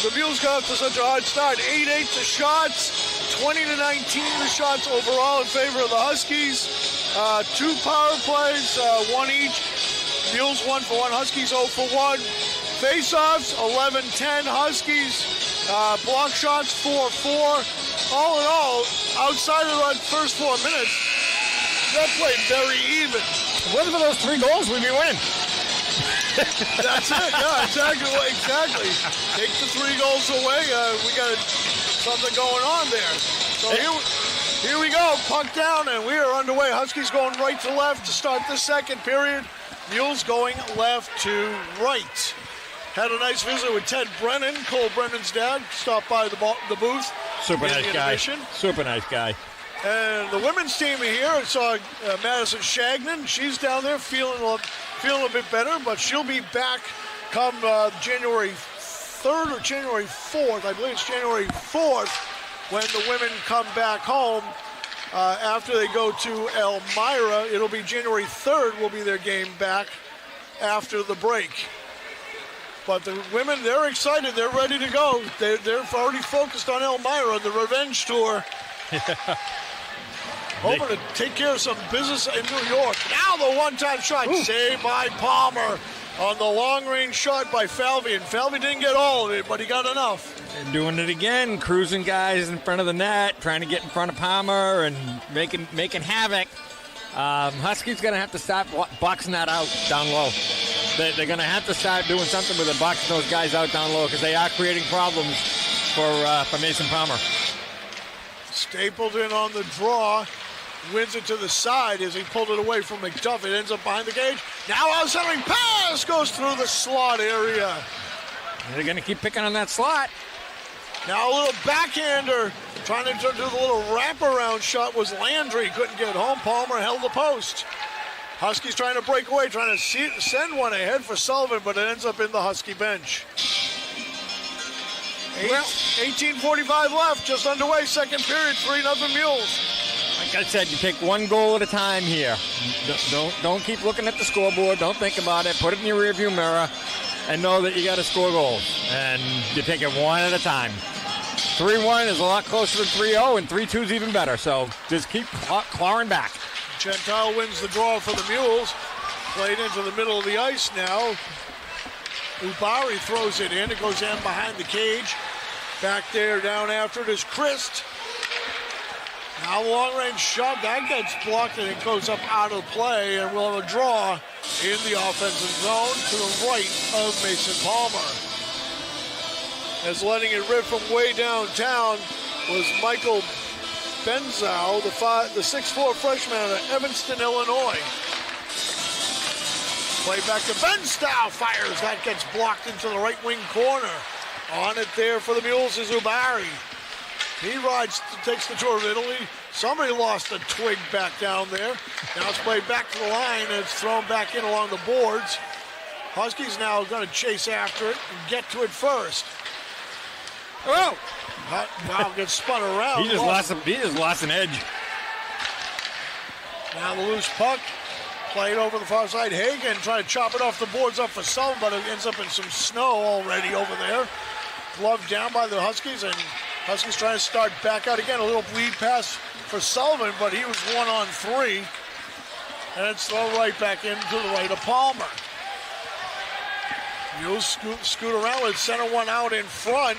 the Mules got off to such a hard start, 8-8 the shots, 20-19 the shots overall in favor of the Huskies. 2 power plays, 1 each. Mules 1 for 1, Huskies 0 for 1. Face-offs 11-10 Huskies. Block shots 4-4. All in all, outside of the first 4 minutes, that played very even. What for those 3 goals, we'd be winning. That's it. Yeah, exactly. Take the 3 goals away. We got something going on there. So here we go. Puck down, and we are underway. Huskies going right to left to start the second period. Mules going left to right. Had a nice visit with Ted Brennan, Cole Brennan's dad. Stopped by the booth. Super nice guy. Super nice guy. And the women's team here, I saw Madison Shagnon. She's down there feeling a bit better, but she'll be back come January 3rd or January 4th. I believe it's January 4th when the women come back home after they go to Elmira. It'll be January 3rd will be their game back after the break. But the women, they're excited. They're ready to go. They're already focused on Elmira, the revenge tour. Hoping to take care of some business in New York. Now the one-time shot saved by Palmer on the long-range shot by Falvey. And Falvey didn't get all of it, but he got enough. They're doing it again, cruising guys in front of the net, trying to get in front of Palmer and making havoc. Huskies going to have to stop boxing that out down low. They're going to have to start doing something with it, boxing those guys out down low because they are creating problems for Mason Palmer. Stapleton on the draw. Wins it to the side as he pulled it away from McDuff. It ends up behind the cage. Now out-centering pass goes through the slot area. They're going to keep picking on that slot. Now a little backhander. Trying to do the little wraparound shot was Landry. Couldn't get home. Palmer held the post. Huskies trying to break away, trying to send one ahead for Sullivan, but it ends up in the Husky bench. 18:45 left, just underway, second period, 3-0 Mules. Like I said, you take 1 goal at a time here. Don't keep looking at the scoreboard. Don't think about it. Put it in your rearview mirror and know that you got to score goals. And you take it 1 at a time. 3-1 is a lot closer to 3-0, and 3-2 is even better. So just keep clawing back. Gentile wins the draw for the Mules. Played into the middle of the ice now. Ubari throws it in. It goes in behind the cage. Back there, down after it is Christ. Now long-range shot. That gets blocked and it goes up out of play. And we'll have a draw in the offensive zone to the right of Mason Palmer. As letting it rip from way downtown was Michael Benzow, the 6'4 freshman out of Evanston, Illinois. Play back to Benstow, fires. That gets blocked into the right wing corner. On it there for the Mules is Ubari. He takes the tour of Italy. Somebody lost a twig back down there. Now it's played back to the line and it's thrown back in along the boards. Huskies now going to chase after it and get to it first. Oh! Wow, gets spun around. He just lost an edge. Now the loose puck. Played over the far side. Hagen trying to chop it off the boards up for Sullivan, but it ends up in some snow already over there. Gloved down by the Huskies, and Huskies trying to start back out again. A little bleed pass for Sullivan, but he was 1-on-3. And it's thrown right back into the right of Palmer. Mules scoot around with center one out in front.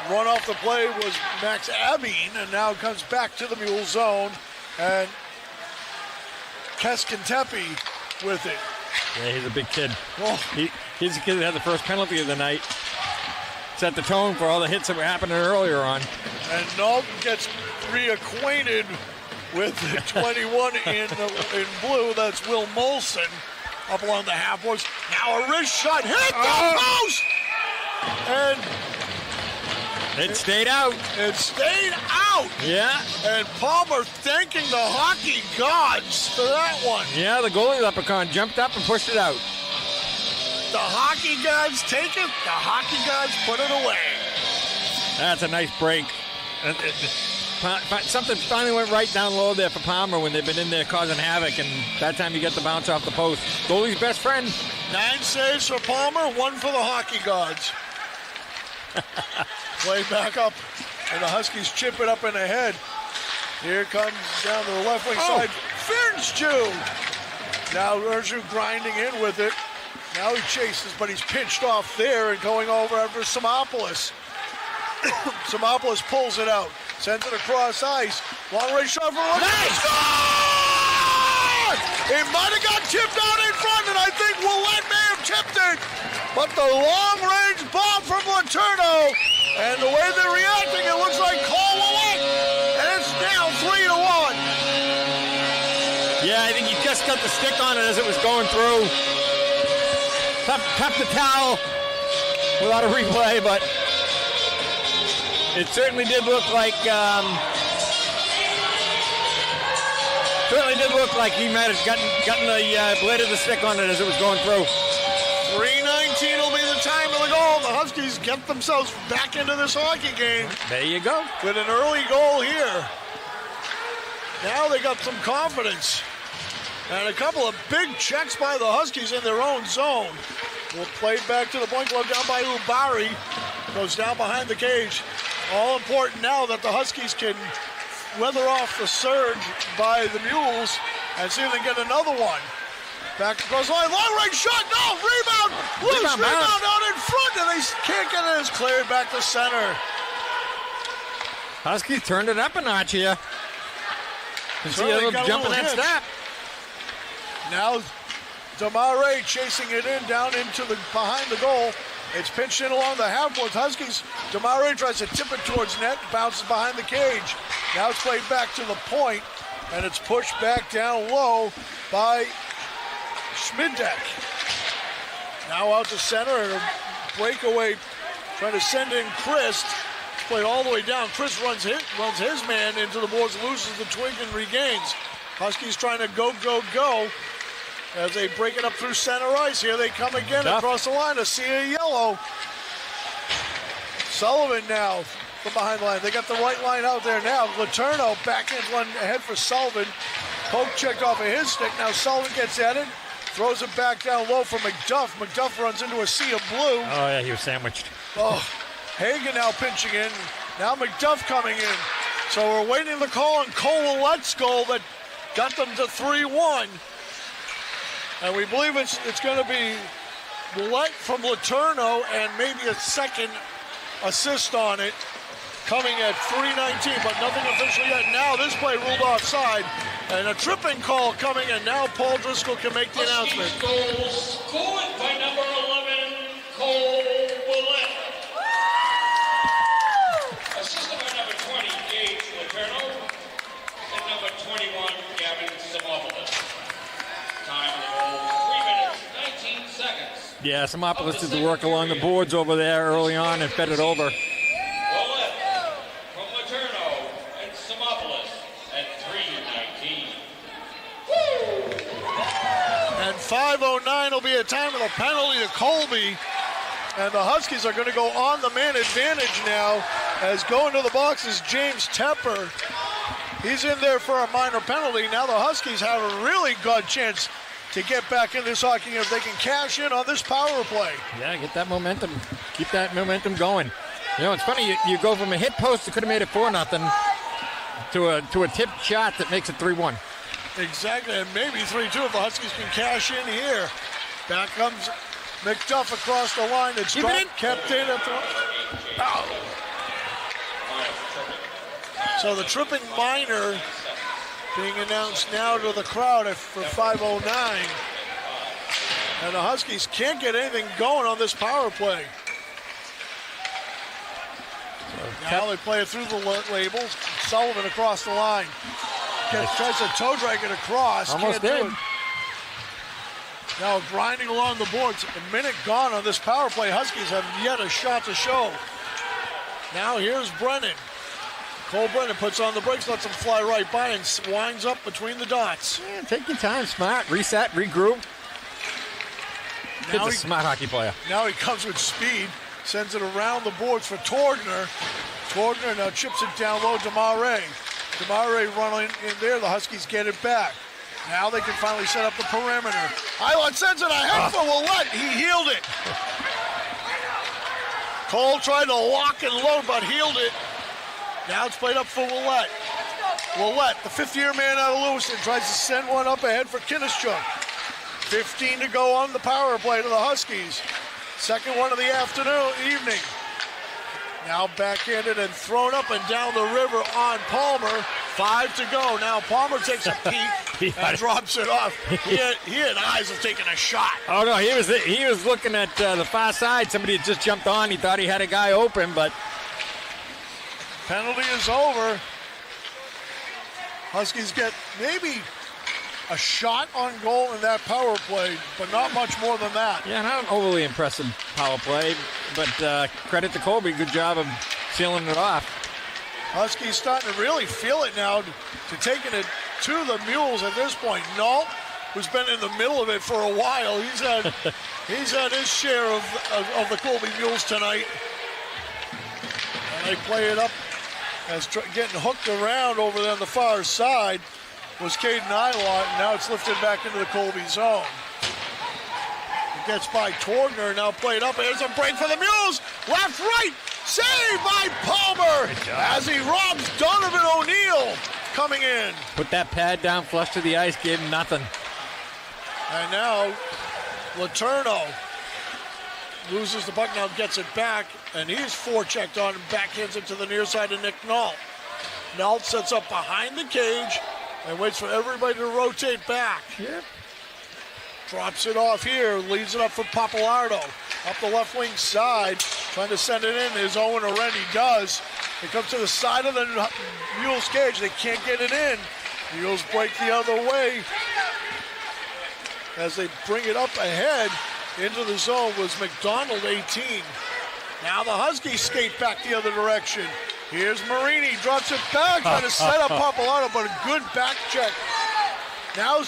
Run off the play was Max Abeen, and now comes back to the Mule zone. And Keskentepe with it. Yeah, he's a big kid. Oh. He's the kid that had the first penalty of the night. Set the tone for all the hits that were happening earlier on. And Nob gets reacquainted with the 21 in blue. That's Will Molson up along the half boards. Now a wrist shot hit the post! And it stayed out. It stayed out. Yeah. And Palmer thanking the hockey gods for that one. Yeah, the goalie leprechaun jumped up and pushed it out. The hockey gods take it. The hockey gods put it away. That's a nice break. Something finally went right down low there for Palmer when they've been in there causing havoc, and that time you get the bounce off the post. Goalie's best friend. 9 saves for Palmer, 1 for the Hockey Gods. Play back up, and the Huskies chip it up in ahead. Here comes down to the left wing side. Finchu! Now Urzu grinding in with it. Now he chases, but he's pinched off there and going over after Samopoulos. Samopoulos pulls it out, sends it across ice. Long range shot for one. Nice! It might have got tipped out in front, and I think Willett may have tipped it. But the long range bomb from Letourneau, and the way they're reacting, it looks like Cole Willett, and it's now 3-1. Yeah, I think he just got the stick on it as it was going through. Tough to tell without a replay, but it certainly did look like he might have gotten the blade of the stick on it as it was going through. 3:19 will be the time of the goal. The Huskies get themselves back into this hockey game. There you go. With an early goal here. Now they got some confidence. And a couple of big checks by the Huskies in their own zone. We'll play back to the point glove down by Ubari. Goes down behind the cage. All important now that the Huskies can weather off the surge by the Mules and see if they can get another one. Back across the line, long range shot, no, rebound, loose rebound out in front, and they can't get it. It's cleared back to center. Huskies turned it up a notch here. You see a little jump in that snap. Now Damare chasing it in down into the behind the goal. It's pinched in along the half boards. Huskies, Damare tries to tip it towards net, bounces behind the cage. Now it's played back to the point, and it's pushed back down low by Schmidek. Now out to center, and a breakaway trying to send in Christ. Played all the way down. Chris runs his man into the boards, loses the twig and regains. Huskies trying to go as they break it up through center ice. Here they come again across the line. A sea of yellow. Sullivan now from behind the line. They got the right line out there now. Letourneau backhands one ahead for Sullivan. Poke checked off of his stick. Now Sullivan gets at it. Throws it back down low for McDuff. McDuff runs into a sea of blue. Oh, yeah, he was sandwiched. Oh, Hagen now pinching in. Now McDuff coming in. So we're waiting the call on Cole Willett's goal that got them to 3-1. And we believe it's going to be Willett from Letourneau and maybe a second assist on it coming at 3:19, but nothing official yet. Now this play ruled offside, and a tripping call coming, and now Paul Driscoll can make the announcement. Goal scored by number 11, Cole Willett. Assisted by number 20, Gage Letourneau, and number 21, Gavin Samopoulos. Time of the goal, 3 minutes, 19 seconds. Yeah, Samopoulos did the work along the boards over there early on and fed it over. Willett from Letourneau and Samopoulos at 3:19. And 5:09 will be a time of the penalty to Colby. And the Huskies are going to go on the man advantage now, as going to the box is James Tepper. He's in there for a minor penalty. Now the Huskies have a really good chance to get back in this hockey game if they can cash in on this power play. Yeah, get that momentum. Keep that momentum going. You know, it's funny, you go from a hit post that could have made it 4-0 to a tipped shot that makes it 3-1. Exactly, and maybe 3-2 if the Huskies can cash in here. Back comes McDuff across the line. It's kept in at the... Oh. So the tripping minor being announced now to the crowd for 5:09. And the Huskies can't get anything going on this power play. Now they play it through the labels. Sullivan across the line. Tries to toe drag it across. Almost did. Now grinding along the boards. A minute gone on this power play. Huskies have yet a shot to show. Now here's Brennan. Cole Brennan puts on the brakes, lets him fly right by, and winds up between the dots. Yeah, take your time, smart. Reset, regroup. Kid's a smart hockey player. Now he comes with speed, sends it around the boards for Tordner. Gordner now chips it down low to Mare. DeMare running in there. The Huskies get it back. Now they can finally set up the perimeter. Eilon sends it ahead for Willett. He healed it. Cole tried to lock and load, but healed it. Now it's played up for Willett. Willett, the fifth-year man out of Lewiston, tries to send one up ahead for Kinnischuk. 15 to go on the power play to the Huskies. Second one of the evening. Now backhanded and thrown up and down the river on Palmer. 5 to go. Now Palmer takes a peek and drops it off. He had eyes of taking a shot. Oh no, he was looking at the far side. Somebody had just jumped on. He thought he had a guy open, but penalty is over. Huskies get maybe a shot on goal in that power play, but not much more than that. Yeah, not an overly impressive power play, but credit to Colby. Good job of sealing it off. Huskies starting to really feel it now to taking it to the Mules at this point. Nault, who's been in the middle of it for a while, he's had his share of the Colby Mules tonight. And they play it up as getting hooked around over there on the far side was Caden Eilon, and now it's lifted back into the Colby zone. It gets by Torgner, now played up. Here's a break for the Mules. Left, right, saved by Palmer as he robs Donovan O'Neill coming in. Put that pad down, flush to the ice, gave him nothing. And now Letourneau loses the puck, now gets it back, and he's forechecked on and backhands it to the near side of Nick Nault. Nault sets up behind the cage and waits for everybody to rotate back. Yep. Drops it off here, leaves it up for Papalardo. Up the left wing side, trying to send it in. His Owen Arendi does. It comes to the side of the Mules cage. They can't get it in. Mules break the other way. As they bring it up ahead into the zone was McDonald, 18. Now the Huskies skate back the other direction. Here's Marini, drops it back, trying to set up Papalardo, but a good back check. Now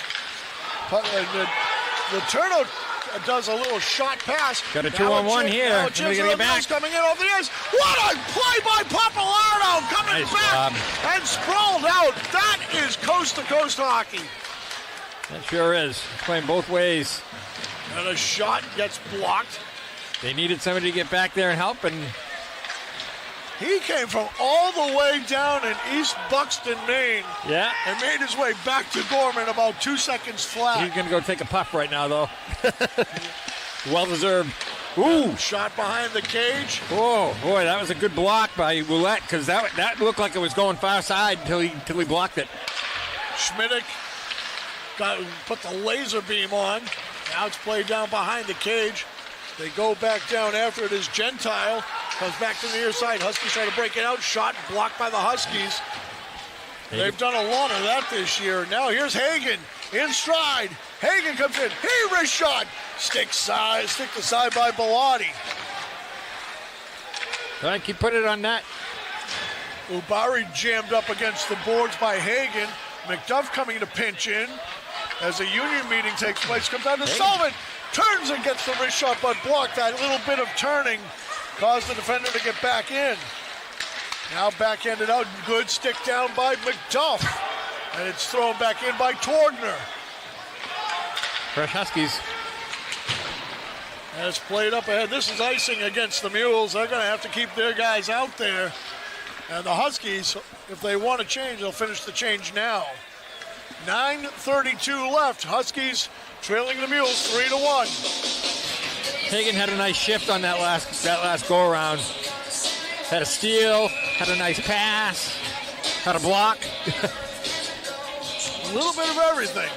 Letourneau does a little shot pass. Got a 2-on-1 here. Now get back. Coming in over the ice. What a play by Papalardo, coming nice back job. And sprawled out. That is coast-to-coast hockey. That sure is. It's playing both ways. And a shot gets blocked. They needed somebody to get back there and help, and he came from all the way down in East Buxton, Maine. Yeah. And made his way back to Gorman about 2 seconds flat. He's going to go take a puff right now, though. Well-deserved. Ooh. Shot behind the cage. Oh, boy, that was a good block by Willett, because that looked like it was going far side until he blocked it. Schmidt put the laser beam on. Now it's played down behind the cage. They go back down after it as Gentile. Comes back to the near side. Huskies try to break it out. Shot blocked by the Huskies. They've done a lot of that this year. Now here's Hagen in stride. Hagen comes in. He wrist shot. Stick to side by Bellotti. All right, keep putting it on net. Ubari jammed up against the boards by Hagen. McDuff coming to pinch in as a union meeting takes place. Comes down to Sullivan. Turns and gets the wrist shot, but blocked. That little bit of turning caused the defender to get back in. Now backhanded out. Good stick down by McDuff. And it's thrown back in by Torgner. Fresh Huskies. And it's played up ahead. This is icing against the Mules. They're going to have to keep their guys out there. And the Huskies, if they want to change, they'll finish the change now. 9:32 left. Huskies trailing the Mules 3-1. Hagen had a nice shift on that last go around. Had a steal, had a nice pass, had a block. A little bit of everything.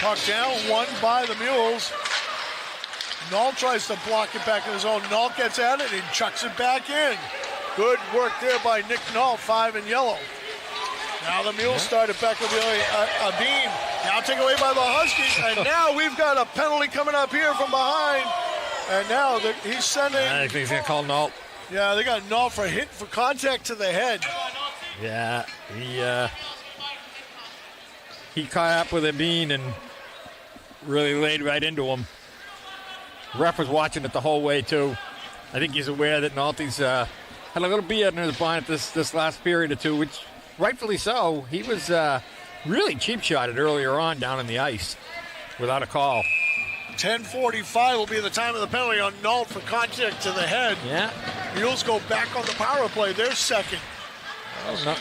Puck down, won by the Mules. Nault tries to block it back in his own. Nault gets at it and chucks it back in. Good work there by Nick Nault, 5 in yellow. Now the Mules started back with a beam. Now taken away by the Huskies. And now we've got a penalty coming up here from behind. And now he's sending. I think he's going to call Nault. Yeah, they got Nault for contact to the head. Yeah, he caught up with a bean and really laid right into him. Ref was watching it the whole way, too. I think he's aware that Nolte's had a little beard in his bonnet this last period or two, which rightfully so. He was really cheap-shotted earlier on down on the ice without a call. 10:45 will be the time of the penalty on Nault for contact to the head. Yeah. Mules go back on the power play. They're second.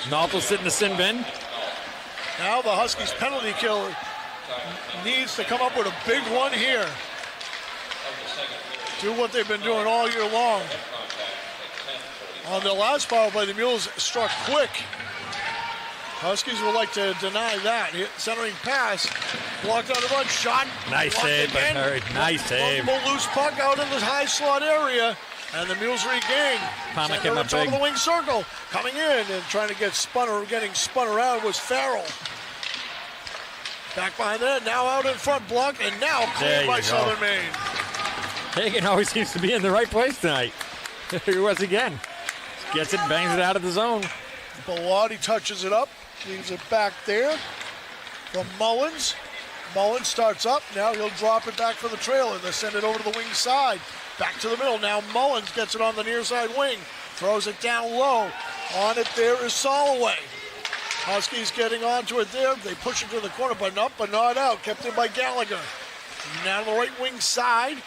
Nault will sit in the sin bin. Now the Huskies penalty kill needs to come up with a big one here. Do what they've been doing all year long. On the last power play, the Mules struck quick. Huskies would like to deny that. Centering pass, blocked on the run, shot. Nice save by Curry. Nice save. Multiple loose puck out in the high slot area, and the Mules regain. Palmer Center came up top big. of the wing circle, coming in and trying to getting spun around was Farrell. Back behind that, now out in front, blocked, and now cleared by Southern Maine. Hagen always seems to be in the right place tonight. Here he was again. Gets it, bangs it out of the zone. Bellotti touches it up, leaves it back there from Mullins. Mullins starts up, now he'll drop it back for the trailer. They send it over to the wing side, back to the middle. Now Mullins gets it on the near side wing, throws it down low. On it there is Soloway. Huskies getting onto it there. They push it to the corner, but not out. Kept in by Gallagher. Now the right wing side.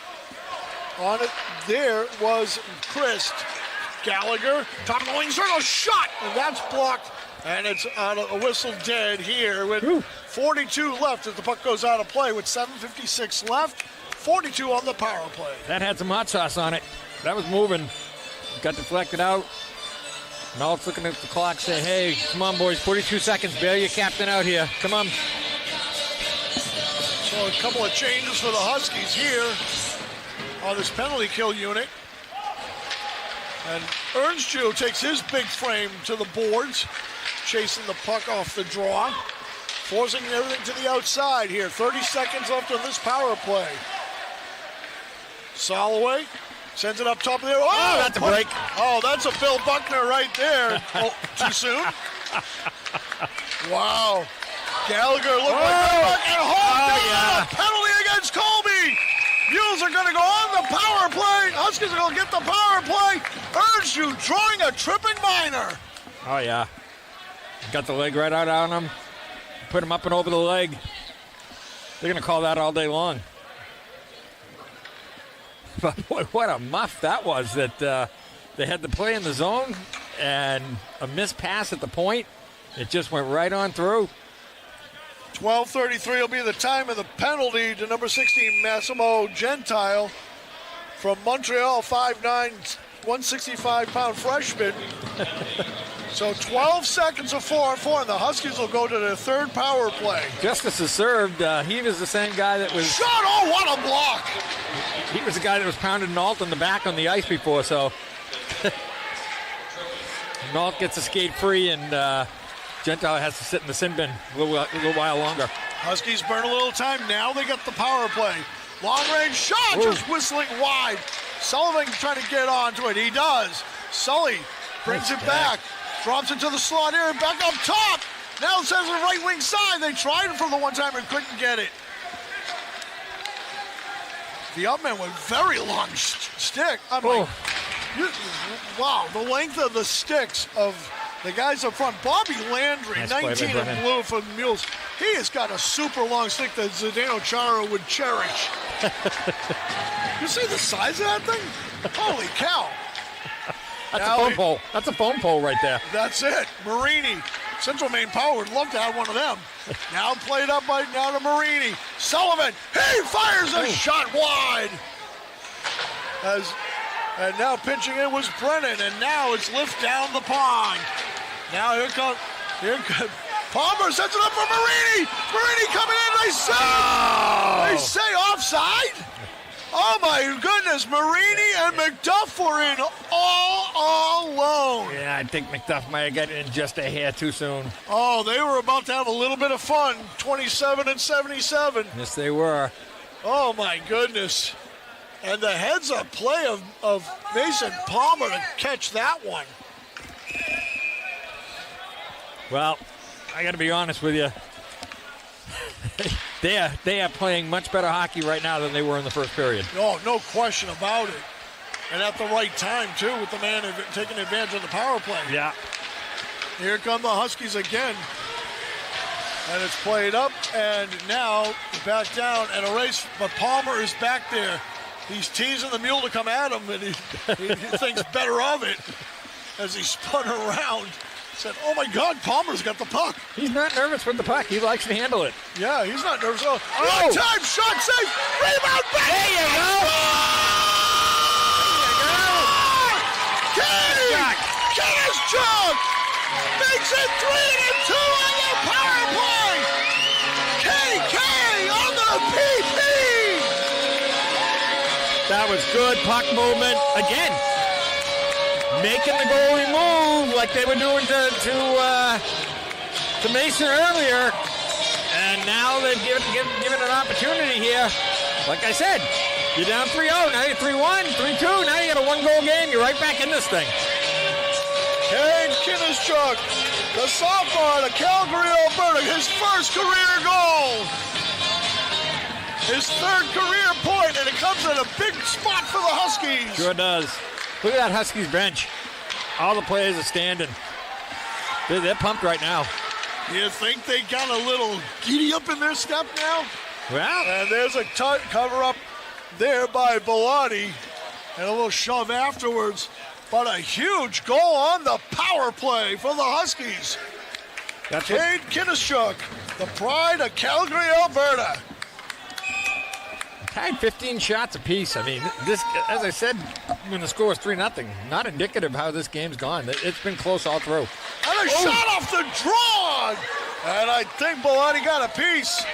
On it there was Christ. Gallagher, top of the wing circle, shot! And that's blocked. And it's on a whistle dead here with 42 left as the puck goes out of play with 7:56 left. 42 on the power play. That had some hot sauce on it. That was moving. Got deflected out. Nault's looking at the clock, say, hey, come on, boys, 42 seconds. Bail your captain out here. Come on. So a couple of changes for the Huskies here on this penalty kill unit. And Ernstju takes his big frame to the boards, chasing the puck off the draw, forcing everything to the outside here. 30 seconds left on this power play. Soloway sends it up top of there. Oh, that's a break. Oh, that's a Bill Buckner right there. Oh, too soon? Wow. Gallagher looked like a penalty against Colby. Mules are going to go on the power play. Huskies are going to get the power play. Ernstju drawing a tripping minor. Oh, yeah. Got the leg right out on him. Put him up and over the leg. They're going to call that all day long. But boy, what a muff that was that they had the play in the zone and a missed pass at the point. It just went right on through. 12:33 will be the time of the penalty to number 16, Massimo Gentile from Montreal, 5'9", 165-pound freshman. So 12 seconds of 4-on-4, and the Huskies will go to their third power play. Justice is served. He was the same guy that was... Shot! Oh, what a block! He was the guy that was pounding Nault in the back on the ice before, so... Nault gets a skate free, and Gentile has to sit in the sin bin a little while longer. Huskies burn a little time. Now they get the power play. Long-range shot, just whistling wide. Sullivan trying to get onto it. He does. Sully brings it back. Drops it to the slot area, back up top. Now it says the right wing side. They tried it for the one time and couldn't get it. The upman with very long stick. I'm like, wow, the length of the sticks of the guys up front. Bobby Landry, nice 19 in blue for the Mules. He has got a super long stick that Zdeno Chara would cherish. You see the size of that thing? Holy cow. That's a phone pole. That's a phone pole right there. That's it. Marini. Central Maine Power would love to have one of them. Now played up by now to Marini. Sullivan. He fires a shot wide. And now pitching it was Brennan, and now it's lift down the pond. Now here comes Palmer sets it up for Marini. Marini coming in. They say offside. Oh my goodness, Marini and McDuff were in all alone. Yeah, I think McDuff might have gotten in just a hair too soon. Oh, they were about to have a little bit of fun. 27 and 77. Yes, they were. Oh my goodness. And the heads-up play of Mason Palmer to catch that one. Well, I got to be honest with you. They are playing much better hockey right now than they were in the first period. No question about it. And at the right time, too, with the man taking advantage of the power play. Yeah. Here come the Huskies again. And it's played up, and now back down, and a race, but Palmer is back there. He's teasing the mule to come at him, and he thinks better of it as he spun around. Said, oh my God, Palmer's got the puck. He's not nervous with the puck. He likes to handle it. Yeah, he's not nervous. Oh, one time, shot safe, rebound back. There you go. Kenny's jug makes it 3-2 on the power play. KK on the PP. That was good puck movement. Again, making the goalie move like they were doing to Mason earlier. And now they've given an opportunity here. Like I said, you're down 3-0. Now you're 3-1, 3-2. Now you got a one-goal game. You're right back in this thing. Kane Kinnischuk, the sophomore out of Calgary, Alberta, his first career goal. His third career point, and it comes at a big spot for the Huskies. Sure does. Look at that Huskies bench. All the players are standing. They're pumped right now. You think they got a little giddy up in their step now? Well, And there's a cover up there by Bellotti, and a little shove afterwards. But a huge goal on the power play for the Huskies. that's what, Cade Kinnischuk, the pride of Calgary, Alberta. tied 15 shots apiece. I mean, this, as I said, when the score was 3-0, not indicative of how this game's gone. It's been close all through. And a shot off the draw. And I think Bellotti got a piece.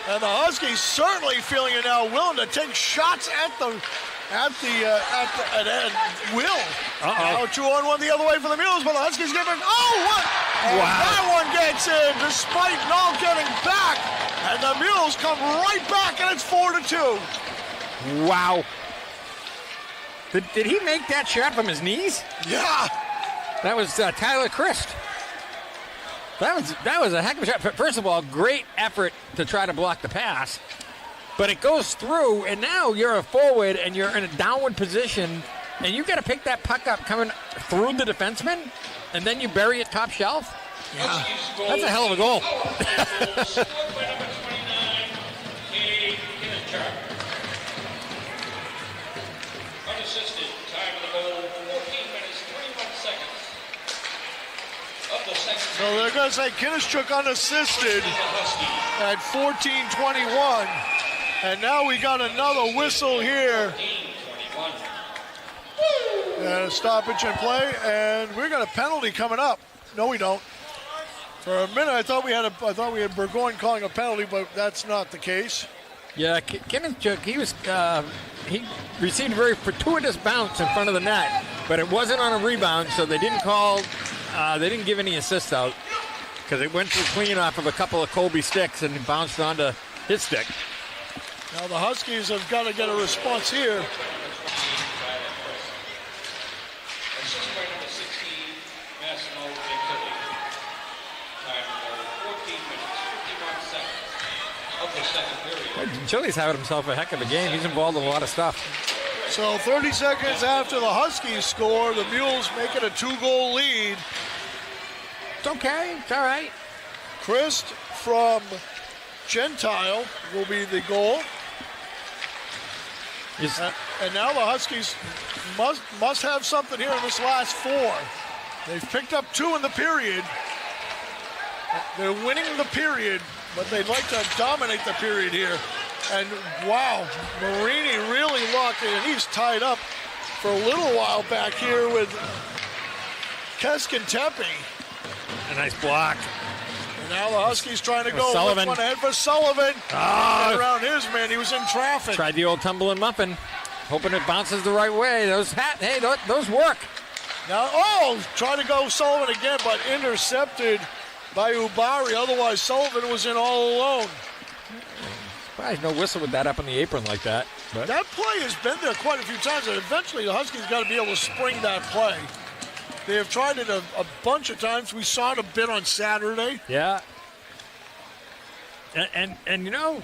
And the Huskies certainly feeling it now, willing to take shots at will. Now 2-on-1 the other way for the Mules, but the Huskies give it. Oh, what? And that one gets in despite not getting back. And the Mules come right back, and it's 4-2. Wow. Did he make that shot from his knees? Yeah. That was Tyler Christ. That was a heck of a shot. First of all, great effort to try to block the pass. But it goes through, and now you're a forward, and you're in a downward position, and you've got to pick that puck up coming through the defenseman, and then you bury it top shelf. Yeah. That's a hell of a goal. Unassisted, time of the goal, 14 minutes, 21 seconds. Of the second. So they're going to say Kinnischuk unassisted at 14:21. And now we got another whistle here. And a stoppage in play, and we got a penalty coming up. No, we don't. For a minute, I thought we had Burgoyne calling a penalty, but that's not the case. Yeah, Kinnischuk, he received a very fortuitous bounce in front of the net, but it wasn't on a rebound, so they didn't give any assists out because it went through clean off of a couple of Colby sticks and it bounced onto his stick. Now the Huskies have got to get a response here. Assist by number 16, Massimo Vintilli. Time of the goal, 14 minutes, 51 seconds. Of the second period. Chili's having himself a heck of a game. He's involved in a lot of stuff. So 30 seconds after the Huskies score, the Mules make it a 2-goal lead. It's okay. It's all right. Christ from Gentile will be the goal. And now the Huskies must have something here in this last 4. They've picked up 2 in the period. They're winning the period, but they'd like to dominate the period here. And wow, Marini really locked it, and he's tied up for a little while back here with Keskin-Tepe. A nice block. And now the Huskies trying to go Sullivan. one ahead for Sullivan. Around his man, he was in traffic. Tried the old tumbling muffin, hoping it bounces the right way. Those work. Now, trying to go Sullivan again, but intercepted by Ubari. Otherwise, Sullivan was in all alone. Surprised no whistle with that up on the apron like that. But That play has been there quite a few times, and eventually the Huskies got to be able to spring that play. They have tried it a bunch of times. We saw it a bit on Saturday. yeah. And you know,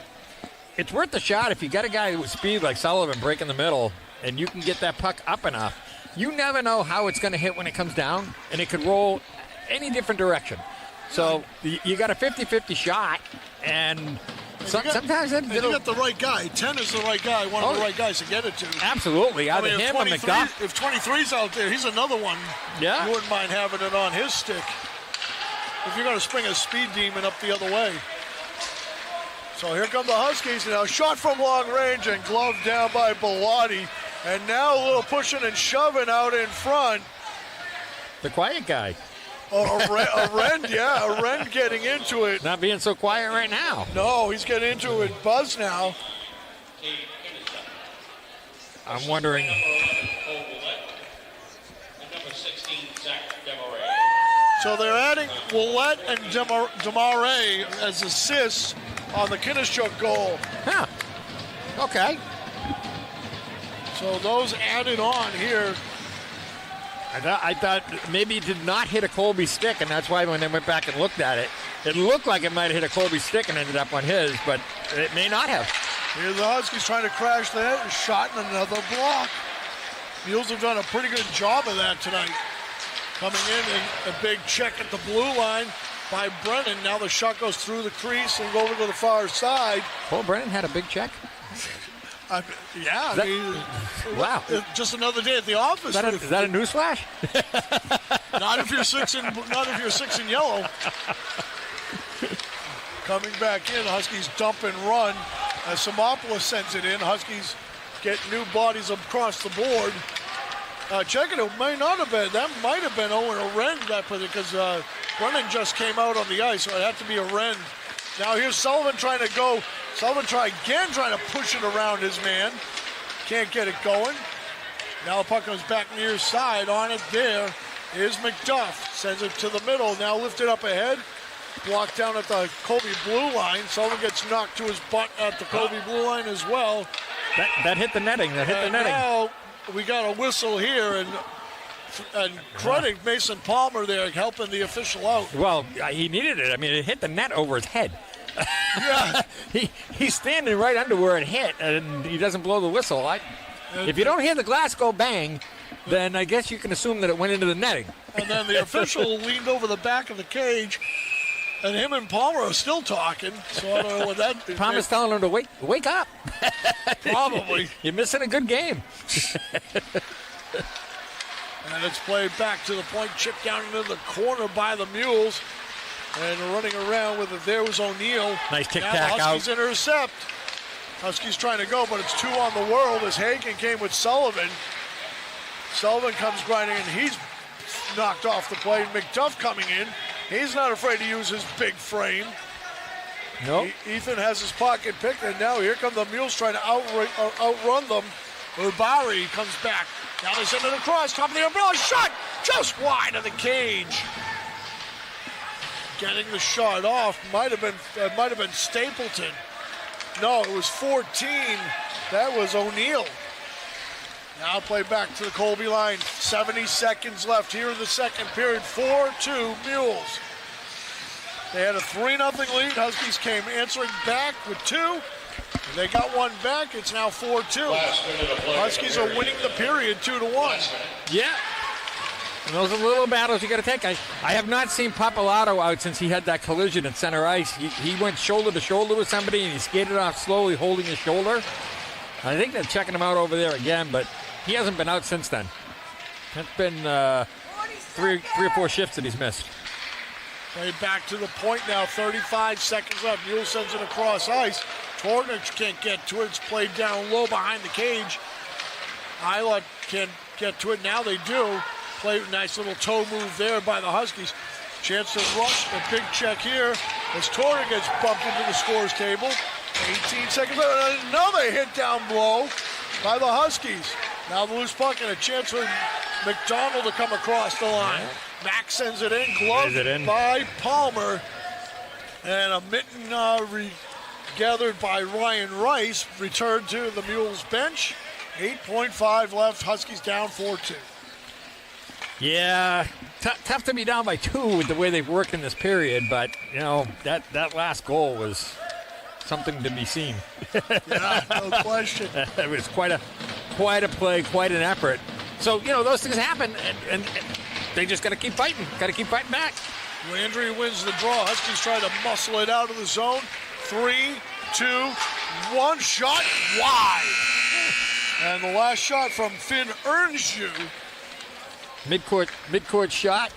it's worth the shot if you got a guy with speed like Sullivan breaking the middle and you can get that puck up enough, you never know how it's going to hit when it comes down, and it could roll any different direction. So you got a 50-50 shot, and sometimes you got the right guy. 10 is the right guy, one of the right guys to get it to. Absolutely. Either him or McDuff. If 23's out there, he's another one. Yeah. You wouldn't mind having it on his stick. If you're going to spring a speed demon up the other way. So here come the Huskies. Now shot from long range and gloved down by Bellotti. And now a little pushing and shoving out in front. The quiet guy. A Ren getting into it. Not being so quiet right now. No, he's getting into it. Buzz now. I'm wondering. So they're adding Willette and Demare as assists on the Kinnischuk goal. Huh. Okay. So those added on here. I thought maybe it did not hit a Colby stick, and that's why when they went back and looked at it, it looked like it might have hit a Colby stick and ended up on his, but it may not have. Here the Huskies trying to crash the net and shot in another block. Mules have done a pretty good job of that tonight. Coming in and a big check at the blue line by Brennan. Now the shot goes through the crease and over to the far side. Paul Brennan had a big check? Wow. Just another day at the office. Is that a newsflash? Not if you're six in yellow. Coming back in, Huskies dump and run. As Samopoulos sends it in, Huskies get new bodies across the board. Checking it might not have been. That might have been Owen Aren that put it because Brennan just came out on the ice, so it had to be Aren. Now here's Sullivan trying to go. Sullivan trying to push it around his man. Can't get it going. Now the puck comes back near side. On it there is McDuff. Sends it to the middle. Now lifted up ahead. Blocked down at the Colby blue line. Sullivan gets knocked to his butt at the Colby blue line as well. That hit the netting. Now we got a whistle here, and credit Mason Palmer there helping the official out. Well, he needed it. I mean, it hit the net over his head. Yeah. He's standing right under where it hit, and he doesn't blow the whistle. If you don't hear the glass go bang, then I guess you can assume that it went into the netting. And then the official leaned over the back of the cage, and him and Palmer are still talking. So I don't know what that is. Palmer's telling him to wake up. Probably. You're missing a good game. And it's played back to the point, chipped down into the corner by the Mules. And running around with it there was O'Neill. Nice tic-tac now the Huskies out. intercept. Huskies trying to go, but it's 2 on the world as Hagen came with Sullivan. Sullivan comes grinding, and he's knocked off the play. McDuff coming in. He's not afraid to use his big frame. Nope. Ethan has his pocket picked, and now here come the Mules trying to outrun them. Ubari comes back. Now they send it across, top of the umbrella, shot just wide of the cage. Getting the shot off might have been Stapleton. No, it was 14. That was O'Neill. Now play back to the Colby line. 70 seconds left here in the second period. 4-2 Mules. They had a 3-0 lead. Huskies came answering back with 2. And they got one back. It's now 4-2. Huskies are winning the period 2-1. Yeah. And those are the little battles you got to take. I have not seen Papalato out since he had that collision at center ice. He went shoulder to shoulder with somebody, and he skated off slowly, holding his shoulder. I think they're checking him out over there again, but he hasn't been out since then. It's been three or four shifts that he's missed. Played back to the point now, 35 seconds left. Mule sends it across ice. Tornich can't get to it. It's played down low behind the cage. Isla can't get to it. Now they do. Play nice little toe move there by the Huskies. Chance to rush. A big check here as Tornich gets bumped into the scores table. 18 seconds left. Another hit down below by the Huskies. Now the loose puck and a chance for McDonald to come across the line. Max sends it in, gloved by Palmer. And a mitten gathered by Ryan Rice. Returned to the Mules bench. 8.5 left. Huskies down 4-2. Yeah, tough to be down by 2 with the way they've worked in this period, but, you know, that last goal was something to be seen. Yeah, no question. It was quite quite a play, quite an effort. So, those things happen, and they just got to keep fighting. Got to keep fighting back. Landry wins the draw. Huskies try to muscle it out of the zone. 3, 2, 1. Shot wide. And the last shot from Finn Earnshaw. Midcourt shot.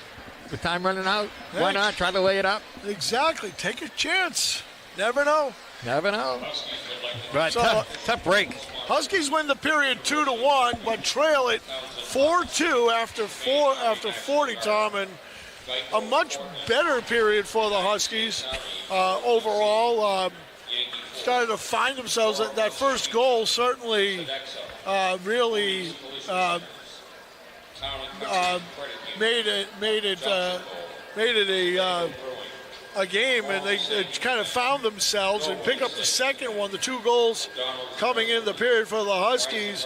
With time running out. Why not? Try to lay it up. Exactly. Take a chance. Never know. Never know. But So, tough break. Huskies win the period 2-1, but trail it 4-2 after 40, Tom, and a much better period for the Huskies overall. Started to find themselves. That first goal certainly really made it a game, and they kind of found themselves and pick up the second one. The 2 goals coming in the period for the Huskies.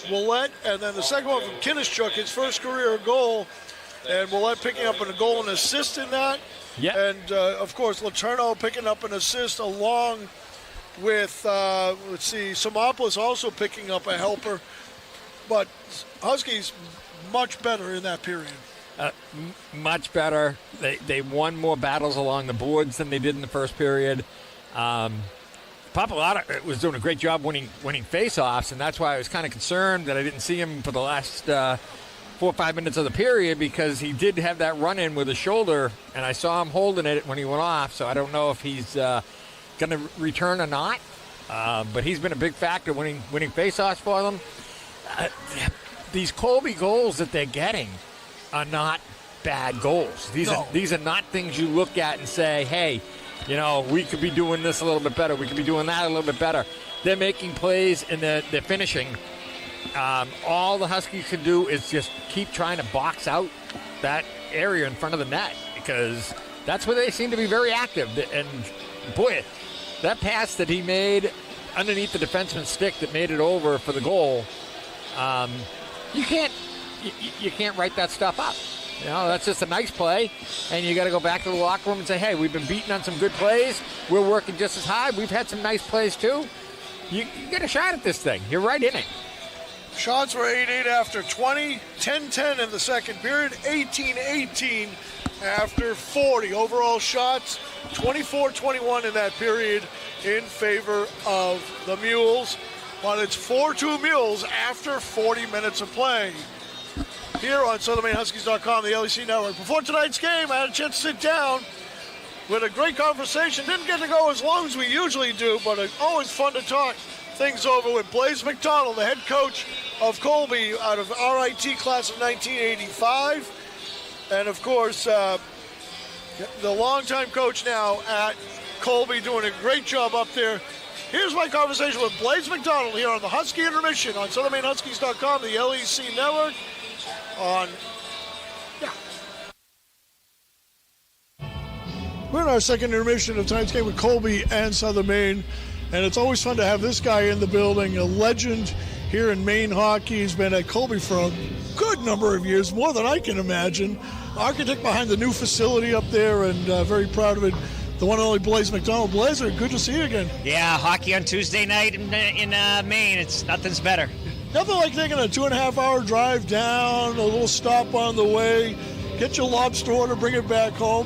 Willett, and then the second one from Kinnischuk, his first career goal, and Willett picking up a goal and assist in that. Yeah. And of course, Letourneau picking up an assist along with Samopoulos also picking up a helper. But Huskies much better in that period. Much better. They won more battles along the boards than they did in the first period. Papalotta was doing a great job winning face-offs, and that's why I was kind of concerned that I didn't see him for the last 4 or 5 minutes of the period, because he did have that run-in with his shoulder, and I saw him holding it when he went off, so I don't know if he's going to return or not. But he's been a big factor winning face-offs for them. These Colby goals that they're getting are not bad goals. These are not things you look at and say, hey, we could be doing this a little bit better. We could be doing that a little bit better. They're making plays and they're finishing. All the Huskies can do is just keep trying to box out that area in front of the net, because that's where they seem to be very active. And boy, that pass that he made underneath the defenseman's stick that made it over for the goal, you can't write that stuff up. That's just a nice play, and you got to go back to the locker room and say, hey, we've been beating on some good plays. We're working just as hard. We've had some nice plays too. You get a shot at this thing. You're right in it. Shots were 8-8 after 20, 10-10 in the second period, 18-18 after 40. Overall shots, 24-21 in that period in favor of the Mules. But it's 4-2 Mules after 40 minutes of play. Here on SouthernMaineHuskies.com, the LEC Network. Before tonight's game, I had a chance to sit down with a great conversation. Didn't get to go as long as we usually do, but it's always fun to talk things over with Blaise McDonald, the head coach of Colby out of RIT class of 1985. And, of course, the longtime coach now at Colby, doing a great job up there. Here's my conversation with Blaise McDonald here on the Husky Intermission on SouthernMaineHuskies.com, the LEC Network. We're in our second intermission of tonight's game with Colby and Southern Maine, and it's always fun to have this guy in the building, a legend here in Maine hockey. He's been at Colby for a good number of years, more than I can imagine. Architect behind the new facility up there, and very proud of it. The one and only Blaise McDonald. Blaise, good to see you again. Yeah, hockey on Tuesday night in Maine. Nothing's better. Nothing like taking a 2.5-hour drive down, a little stop on the way, get your lobster order, bring it back home.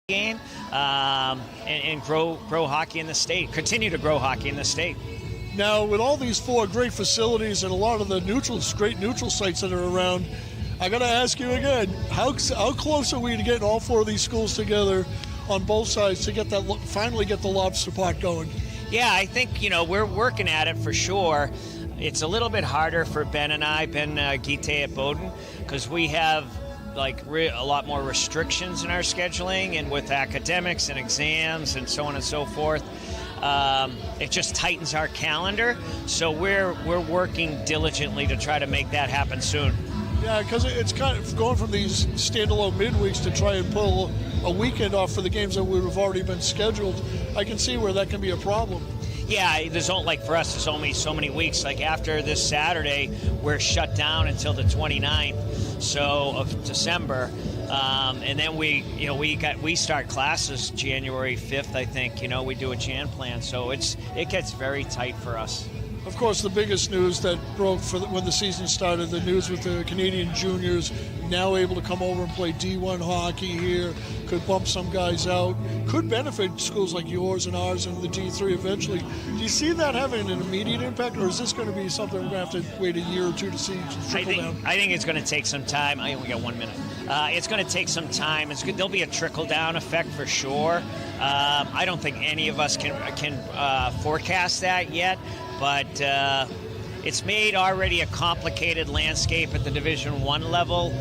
game and grow hockey in the state, continue to grow hockey in the state. Now, with all these 4 great facilities and a lot of the great neutral sites that are around, I got to ask you again, how close are we to getting all 4 of these schools together on both sides to get that finally get the lobster pot going? Yeah, I think, we're working at it for sure. It's a little bit harder for Ben and I, Ben Guite at Bowdoin, because we have a lot more restrictions in our scheduling and with academics and exams and so on and so forth. It just tightens our calendar, so we're working diligently to try to make that happen soon. Yeah, because it's kind of going from these standalone midweeks to try and pull a weekend off for the games that would have already been scheduled. I can see where that can be a problem. Yeah, for us, there's only so many weeks. Like after this Saturday, we're shut down until the 29th of December. And then we start classes January 5th, I think. We do a Jan plan, so it gets very tight for us. Of course, the biggest news that broke when the season started, the news with the Canadian juniors now able to come over and play D1 hockey here, could bump some guys out, could benefit schools like yours and ours and the D3 eventually. Do you see that having an immediate impact, or is this going to be something we're going to have to wait a year or two to see trickle down? I think it's going to take some time. I only got 1 minute. It's going to take some time. There'll be a trickle-down effect for sure. I don't think any of us can forecast that yet, but it's made already a complicated landscape at the Division I level,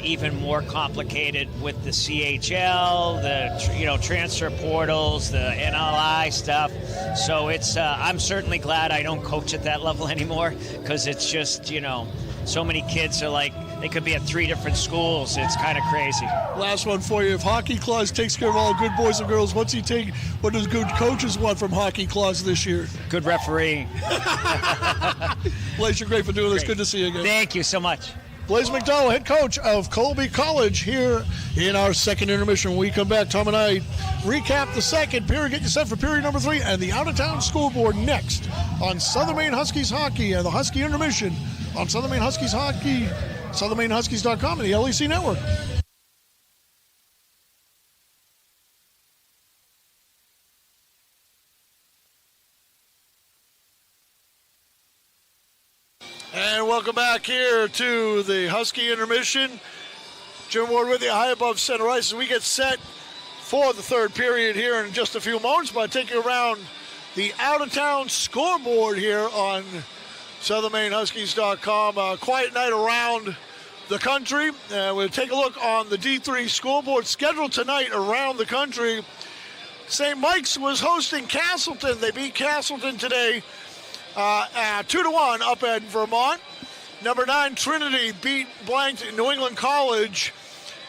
even more complicated with the CHL, the transfer portals, the NLI stuff. So I'm certainly glad I don't coach at that level anymore, because it's just so many kids are they could be at 3 different schools. It's kind of crazy. Last one for you. If Hockey Claus takes care of all good boys and girls, what does good coaches want from Hockey Claus this year? Good refereeing. Blaze, you're great for doing this. Good to see you again. Thank you so much. Blaze McDowell, head coach of Colby College, here in our second intermission. When we come back, Tom and I recap the second period, get you set for period number 3, and the out-of-town scoreboard next on Southern Maine Huskies Hockey and the Husky Intermission on Southern Maine Huskies Hockey, SouthernMaineHuskies.com, and the LEC Network. And welcome back here to the Husky Intermission. Jim Ward with you, high above center ice, as we get set for the third period here in just a few moments. But I take you around the out-of-town scoreboard here on SouthernMaineHuskies.com. A quiet night around the country. We'll take a look on the D3 scoreboard schedule tonight around the country. St. Mike's was hosting Castleton. They beat Castleton today 2-1 up in Vermont. Number 9 Trinity beat blanked New England College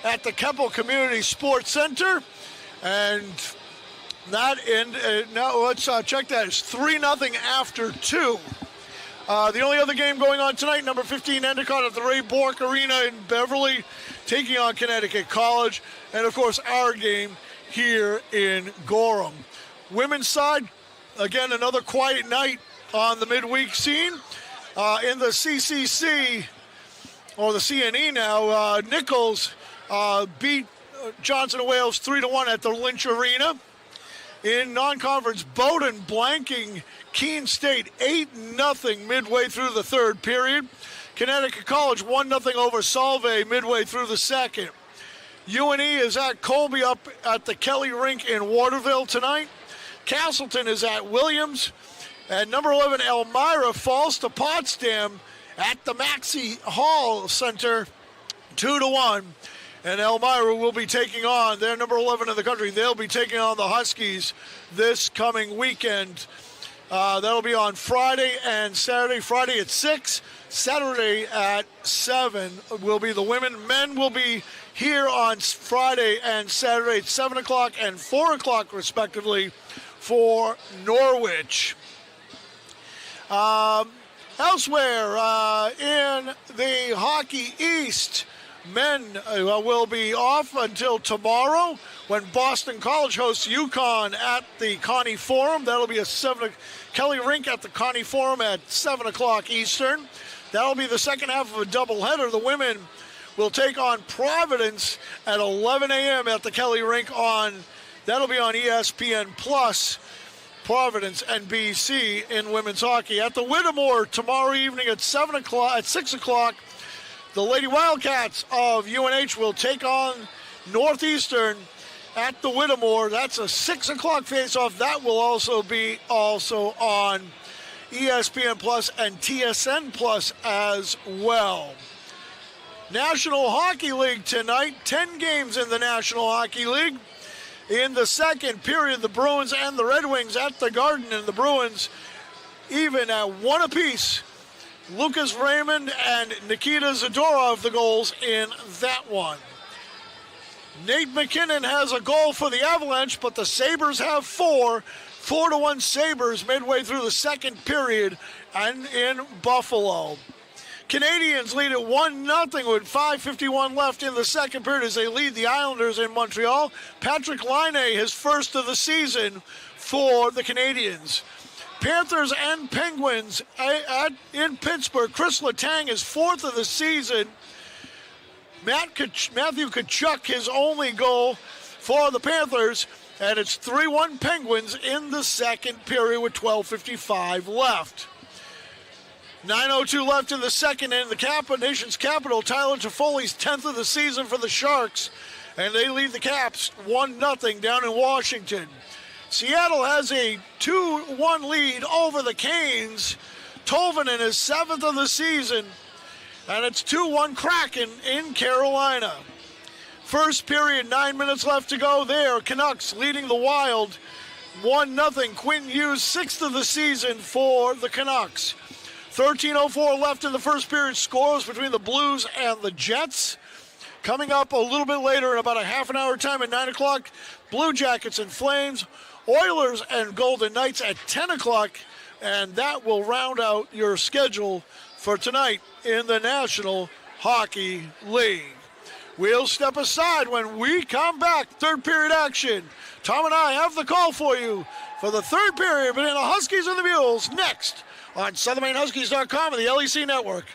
at the Keppel Community Sports Center. And that now let's check that. It's 3-0 after 2. The only other game going on tonight, number 15 Endicott at the Ray Bork Arena in Beverly, taking on Connecticut College. And, of course, our game here in Gorham. Women's side, again, another quiet night on the midweek scene. In the CCC, or the CNE now, Nichols beat Johnson & Wales 3-1 at the Lynch Arena. In non-conference, Bowdoin blanking Keene State 8-0 midway through the third period. Connecticut College 1-0 over Solvay midway through the second. UNE is at Colby up at the Kelly Rink in Waterville tonight. Castleton is at Williams. And number 11 Elmira falls to Potsdam at the Maxey Hall Center 2-1. And Elmira will be taking on, they're number 11 in the country, they'll be taking on the Huskies this coming weekend. That'll be on Friday and Saturday. Friday at 6, Saturday at 7 will be the women. Men will be here on Friday and Saturday at 7 o'clock and 4 o'clock, respectively, for Norwich. Elsewhere in the Hockey East, men will be off until tomorrow when Boston College hosts UConn at the Connie Forum. That'll be Kelly Rink at the Connie Forum at 7 o'clock Eastern. That'll be the second half of a doubleheader. The women will take on Providence at 11 a.m. at the Kelly Rink that'll be on ESPN Plus. Providence and BC in women's hockey. At the Whittemore tomorrow evening at 6 o'clock, the Lady Wildcats of UNH will take on Northeastern at the Whittemore. That's a 6 o'clock face-off. That will also be on ESPN Plus and TSN Plus as well. National Hockey League tonight, 10 games in the National Hockey League. In the second period, the Bruins and the Red Wings at the Garden, and the Bruins even at 1 apiece. Lucas Raymond and Nikita Zadorov the goals in that one. Nate McKinnon has a goal for the Avalanche, but the Sabres have 4. 4-1 Sabres midway through the second period and in Buffalo. Canadians lead at 1-0 with 5:51 left in the second period as they lead the Islanders in Montreal. Patrick Laine, his first of the season for the Canadians. Panthers and Penguins in Pittsburgh. Chris Letang is fourth of the season. Matthew Tkachuk his only goal for the Panthers, and it's 3-1 Penguins in the second period with 12:55 left. 9:02 left in the second, and the nation's capital, Tyler Toffoli's 10th of the season for the Sharks, and they lead the Caps 1-0 down in Washington. Seattle has a 2-1 lead over the Canes. Tolvanen is 7th of the season, and it's 2-1 Kraken in Carolina. First period, 9 minutes left to go there. Canucks leading the Wild 1-0. Quinn Hughes, 6th of the season for the Canucks. 13:04 left in the first period. Scores between the Blues and the Jets. Coming up a little bit later in about a half an hour time at 9 o'clock, Blue Jackets and Flames, Oilers and Golden Knights at 10 o'clock, and that will round out your schedule for tonight in the National Hockey League. We'll step aside when we come back. Third period action. Tom and I have the call for you for the third period between the Huskies and the Mules next on SouthernMaineHuskies.com and the LEC Network.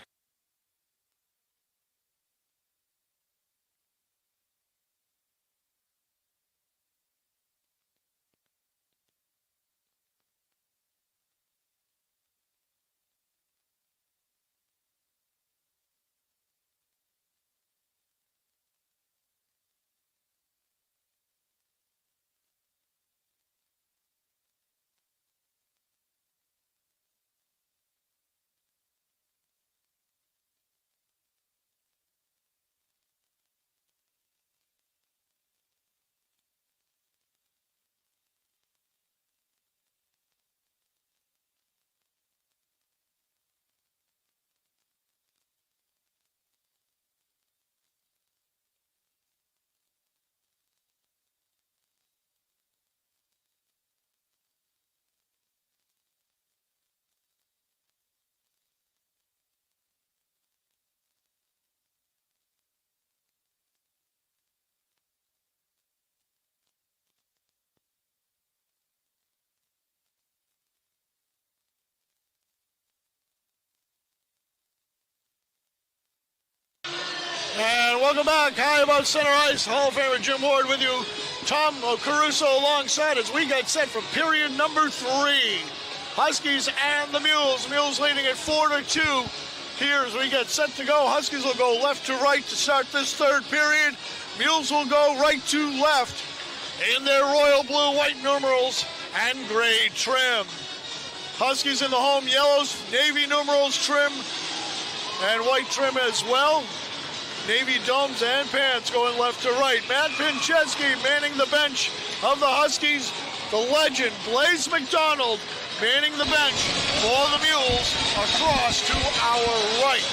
And welcome back. High above center ice, Hall of Famer Jim Ward with you. Tom Caruso alongside as we get set for period number 3. Huskies and the Mules. Mules leading at 4-2. Here as we get set to go. Huskies will go left to right to start this third period. Mules will go right to left in their royal blue, white numerals, and gray trim. Huskies in the home yellows, navy numerals trim, and white trim as well. Navy domes and pants going left to right. Matt Pincheski manning the bench of the Huskies. The legend, Blaze McDonald, manning the bench for the Mules across to our right.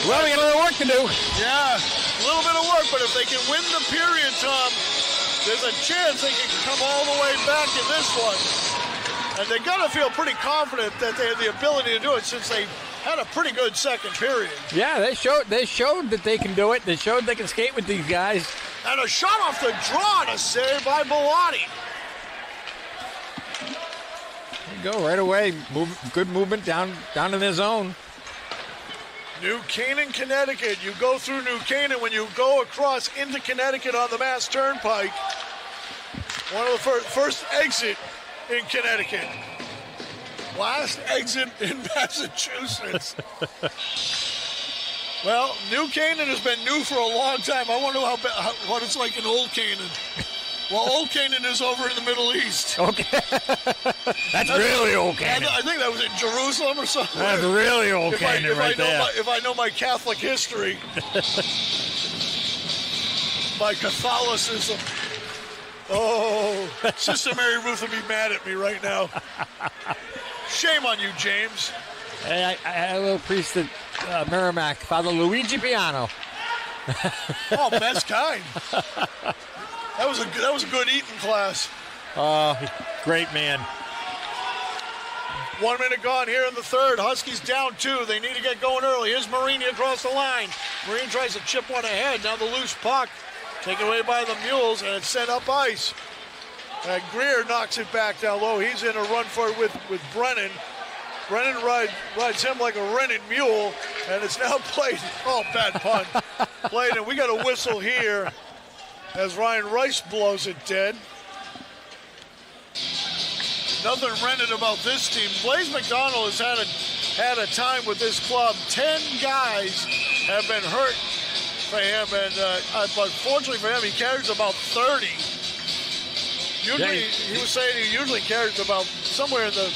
Well, we got a little work to do. Yeah, a little bit of work, but if they can win the period, Tom, there's a chance they can come all the way back in this one. And they got to feel pretty confident that they have the ability to do it since they had a pretty good second period. Yeah, they showed that they can do it. They showed they can skate with these guys. And a shot off the draw and a save by Bellotti. There you go, right away. Good movement down in their zone. New Canaan, Connecticut. You go through New Canaan when you go across into Connecticut on the Mass Turnpike. One of the first exit in Connecticut. Last exit in Massachusetts. Well, New Canaan has been new for a long time. I want to know what it's like in Old Canaan. Well, Old Canaan is over in the Middle East. Okay. That's really Old Canaan. I think that was in Jerusalem or something. That's really Old Canaan right there. If I know my Catholic history, my Catholicism. Oh, Sister Mary Ruth would be mad at me right now. Shame on you, James. Hey, I had a little priest at Merrimack, Father Luigi Piano. Oh, best kind. That was a good eating class. Great man. 1 minute gone here in the third. Huskies down 2. They need to get going early. Here's Marini across the line. Marini tries to chip one ahead. Now the loose puck taken away by the Mules, and it's sent up ice. And Greer knocks it back down low. He's in a run for it with Brennan. Brennan rides him like a rented mule, and it's now played. Oh, bad pun. Played, and we got a whistle here as Ryan Rice blows it dead. Nothing rented about this team. Blaze McDonald has had a time with this club. 10 guys have been hurt for him, and but fortunately for him, he carries about 30. Usually, he was saying he usually carries about somewhere in the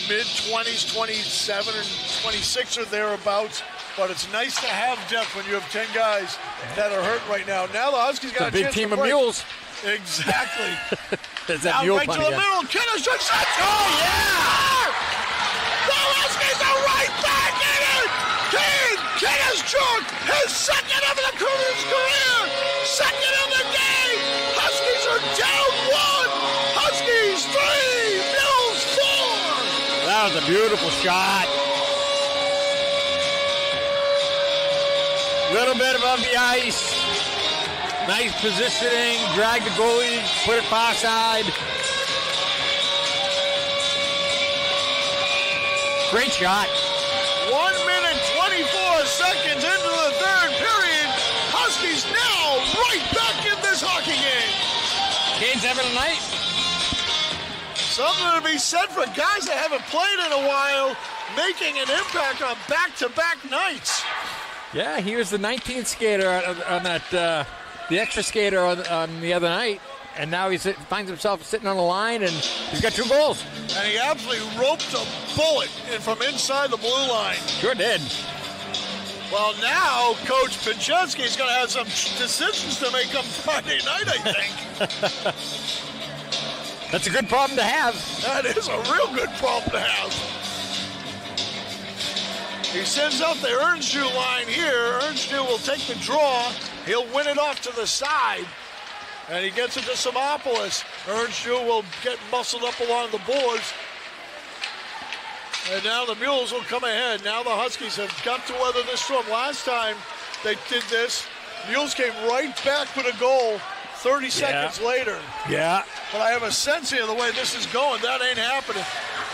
mid-20s, 27 and 26 or thereabouts. But it's nice to have depth when you have 10 guys that are hurt right now. Now the Huskies got a big chance team to of mules. Exactly. There's that now mule right to pun the again. middle. Kinnish shot. Oh, yeah! The Huskies are right back in it! Kinnish his second of the career! Second of the game! Huskies are down 1! Huskies 3! Mules 4! That was a beautiful shot. Little bit above the ice. Nice positioning. Drag the goalie. Put it far side. Great shot. 1 minute, 24 seconds into the third period. Huskies now right back in this hockey game. Game 7 tonight. Something to be said for guys that haven't played in a while, making an impact on back-to-back nights. Yeah, he was the 19th skater on that, the extra skater on the other night, and now he finds himself sitting on the line, and he's got 2 goals. And he absolutely roped a bullet in from inside the blue line. Sure did. Well, now Coach Pinchensky's going to have some decisions to make on Friday night, I think. That's a good problem to have. That is a real good problem to have. He sends out the Earnsdew line here. Earnsdew will take the draw. He'll win it off to the side. And he gets it to Simopoulos. Earnsdew will get muscled up along the boards. And now the Mules will come ahead. Now the Huskies have got to weather this storm. Last time they did this, Mules came right back with a goal 30 seconds later. Yeah. But I have a sense here, the way this is going, that ain't happening.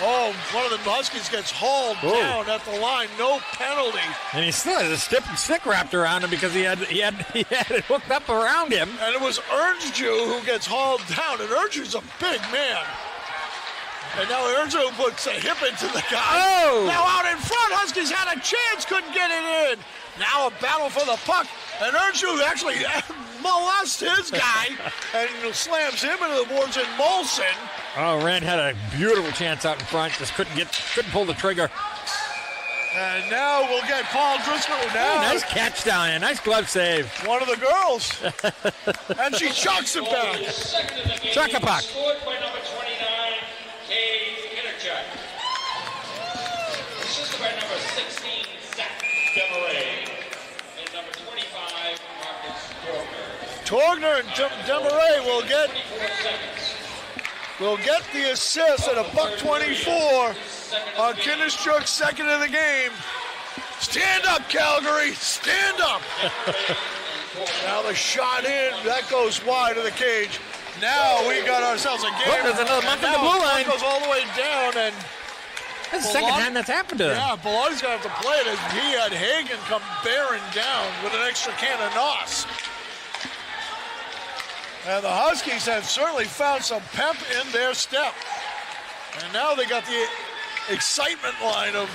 Oh, one of the Huskies gets hauled down at the line. No penalty. And he still has a stick wrapped around him because he had it hooked up around him. And it was Earnsdew who gets hauled down. And Earnsdew's a big man. And now Earnsdew puts a hip into the guy. Oh! Now out in front, Huskies had a chance, couldn't get it in. Now a battle for the puck. And Earnsdew actually molests his guy and slams him into the boards in Molson. Oh, Rand had a beautiful chance out in front. Just couldn't pull the trigger. And now we'll get Paul Driscoll. Now, nice catch down there. Nice glove save. One of the girls. And she chucks it back. Chuck a puck. Scored by number 29, Kay Kinnerchuk. Assisted by number 16, Zach Demaray. And number 25, Marcus Torgner. Torgner and Demaray will get the assist at $1.24 on Kinnischuk's second of the game. Stand up, Calgary. Stand up. Now the shot in. That goes wide of the cage. Now we got ourselves a game. Look, there's another month in the blue line. Goes all the way down, and That's the second time that's happened to him. Yeah, Belotti's going to have to play it as he had Hagen come bearing down with an extra can of NOS. And the Huskies have certainly found some pep in their step. And now they got the excitement line of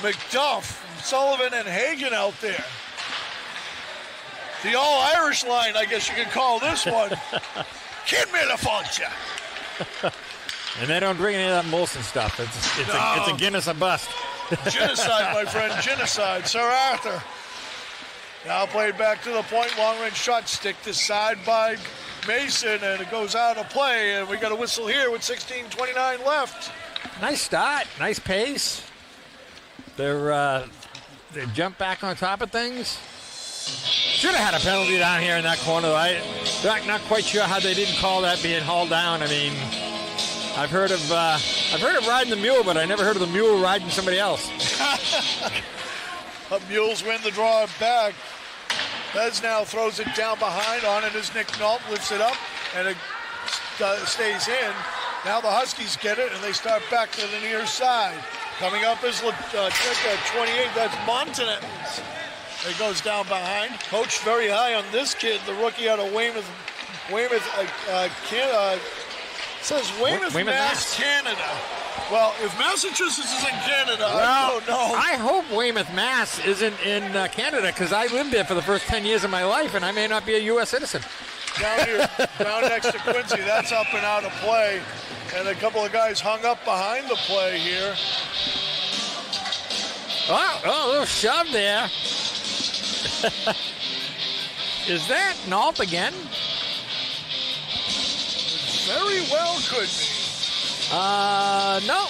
McDuff, Sullivan, and Hagen out there. The all-Irish line, I guess you could call this one. Kid me the function. And they don't bring any of that Molson stuff. It's a Guinness a bust. Genocide, my friend, genocide. Sir Arthur. Now played back to the point. Long-range shot stick to side by Mason, and it goes out of play. And we got a whistle here with 16:29 left. Nice start. Nice pace. They jump back on top of things. Should have had a penalty down here in that corner. I'm not quite sure how they didn't call that being hauled down. I mean, I've heard of riding the mule, but I never heard of the mule riding somebody else. Mules win the draw back. Bez now throws it down behind. On it is Nick Nault, lifts it up, and it stays in. Now the Huskies get it, and they start back to the near side. Coming up is 28. That's Montanez. It goes down behind. Coach very high on this kid, the rookie out of Weymouth, says Weymouth, Mass, Canada. Well, if Massachusetts is in Canada, I don't know. I hope Weymouth, Mass isn't in Canada, because I lived there for the first 10 years of my life, and I may not be a U.S. citizen. Down here, down next to Quincy, that's up and out of play. And a couple of guys hung up behind the play here. Oh, a little shove there. Is that Nault again? Very well could be. No,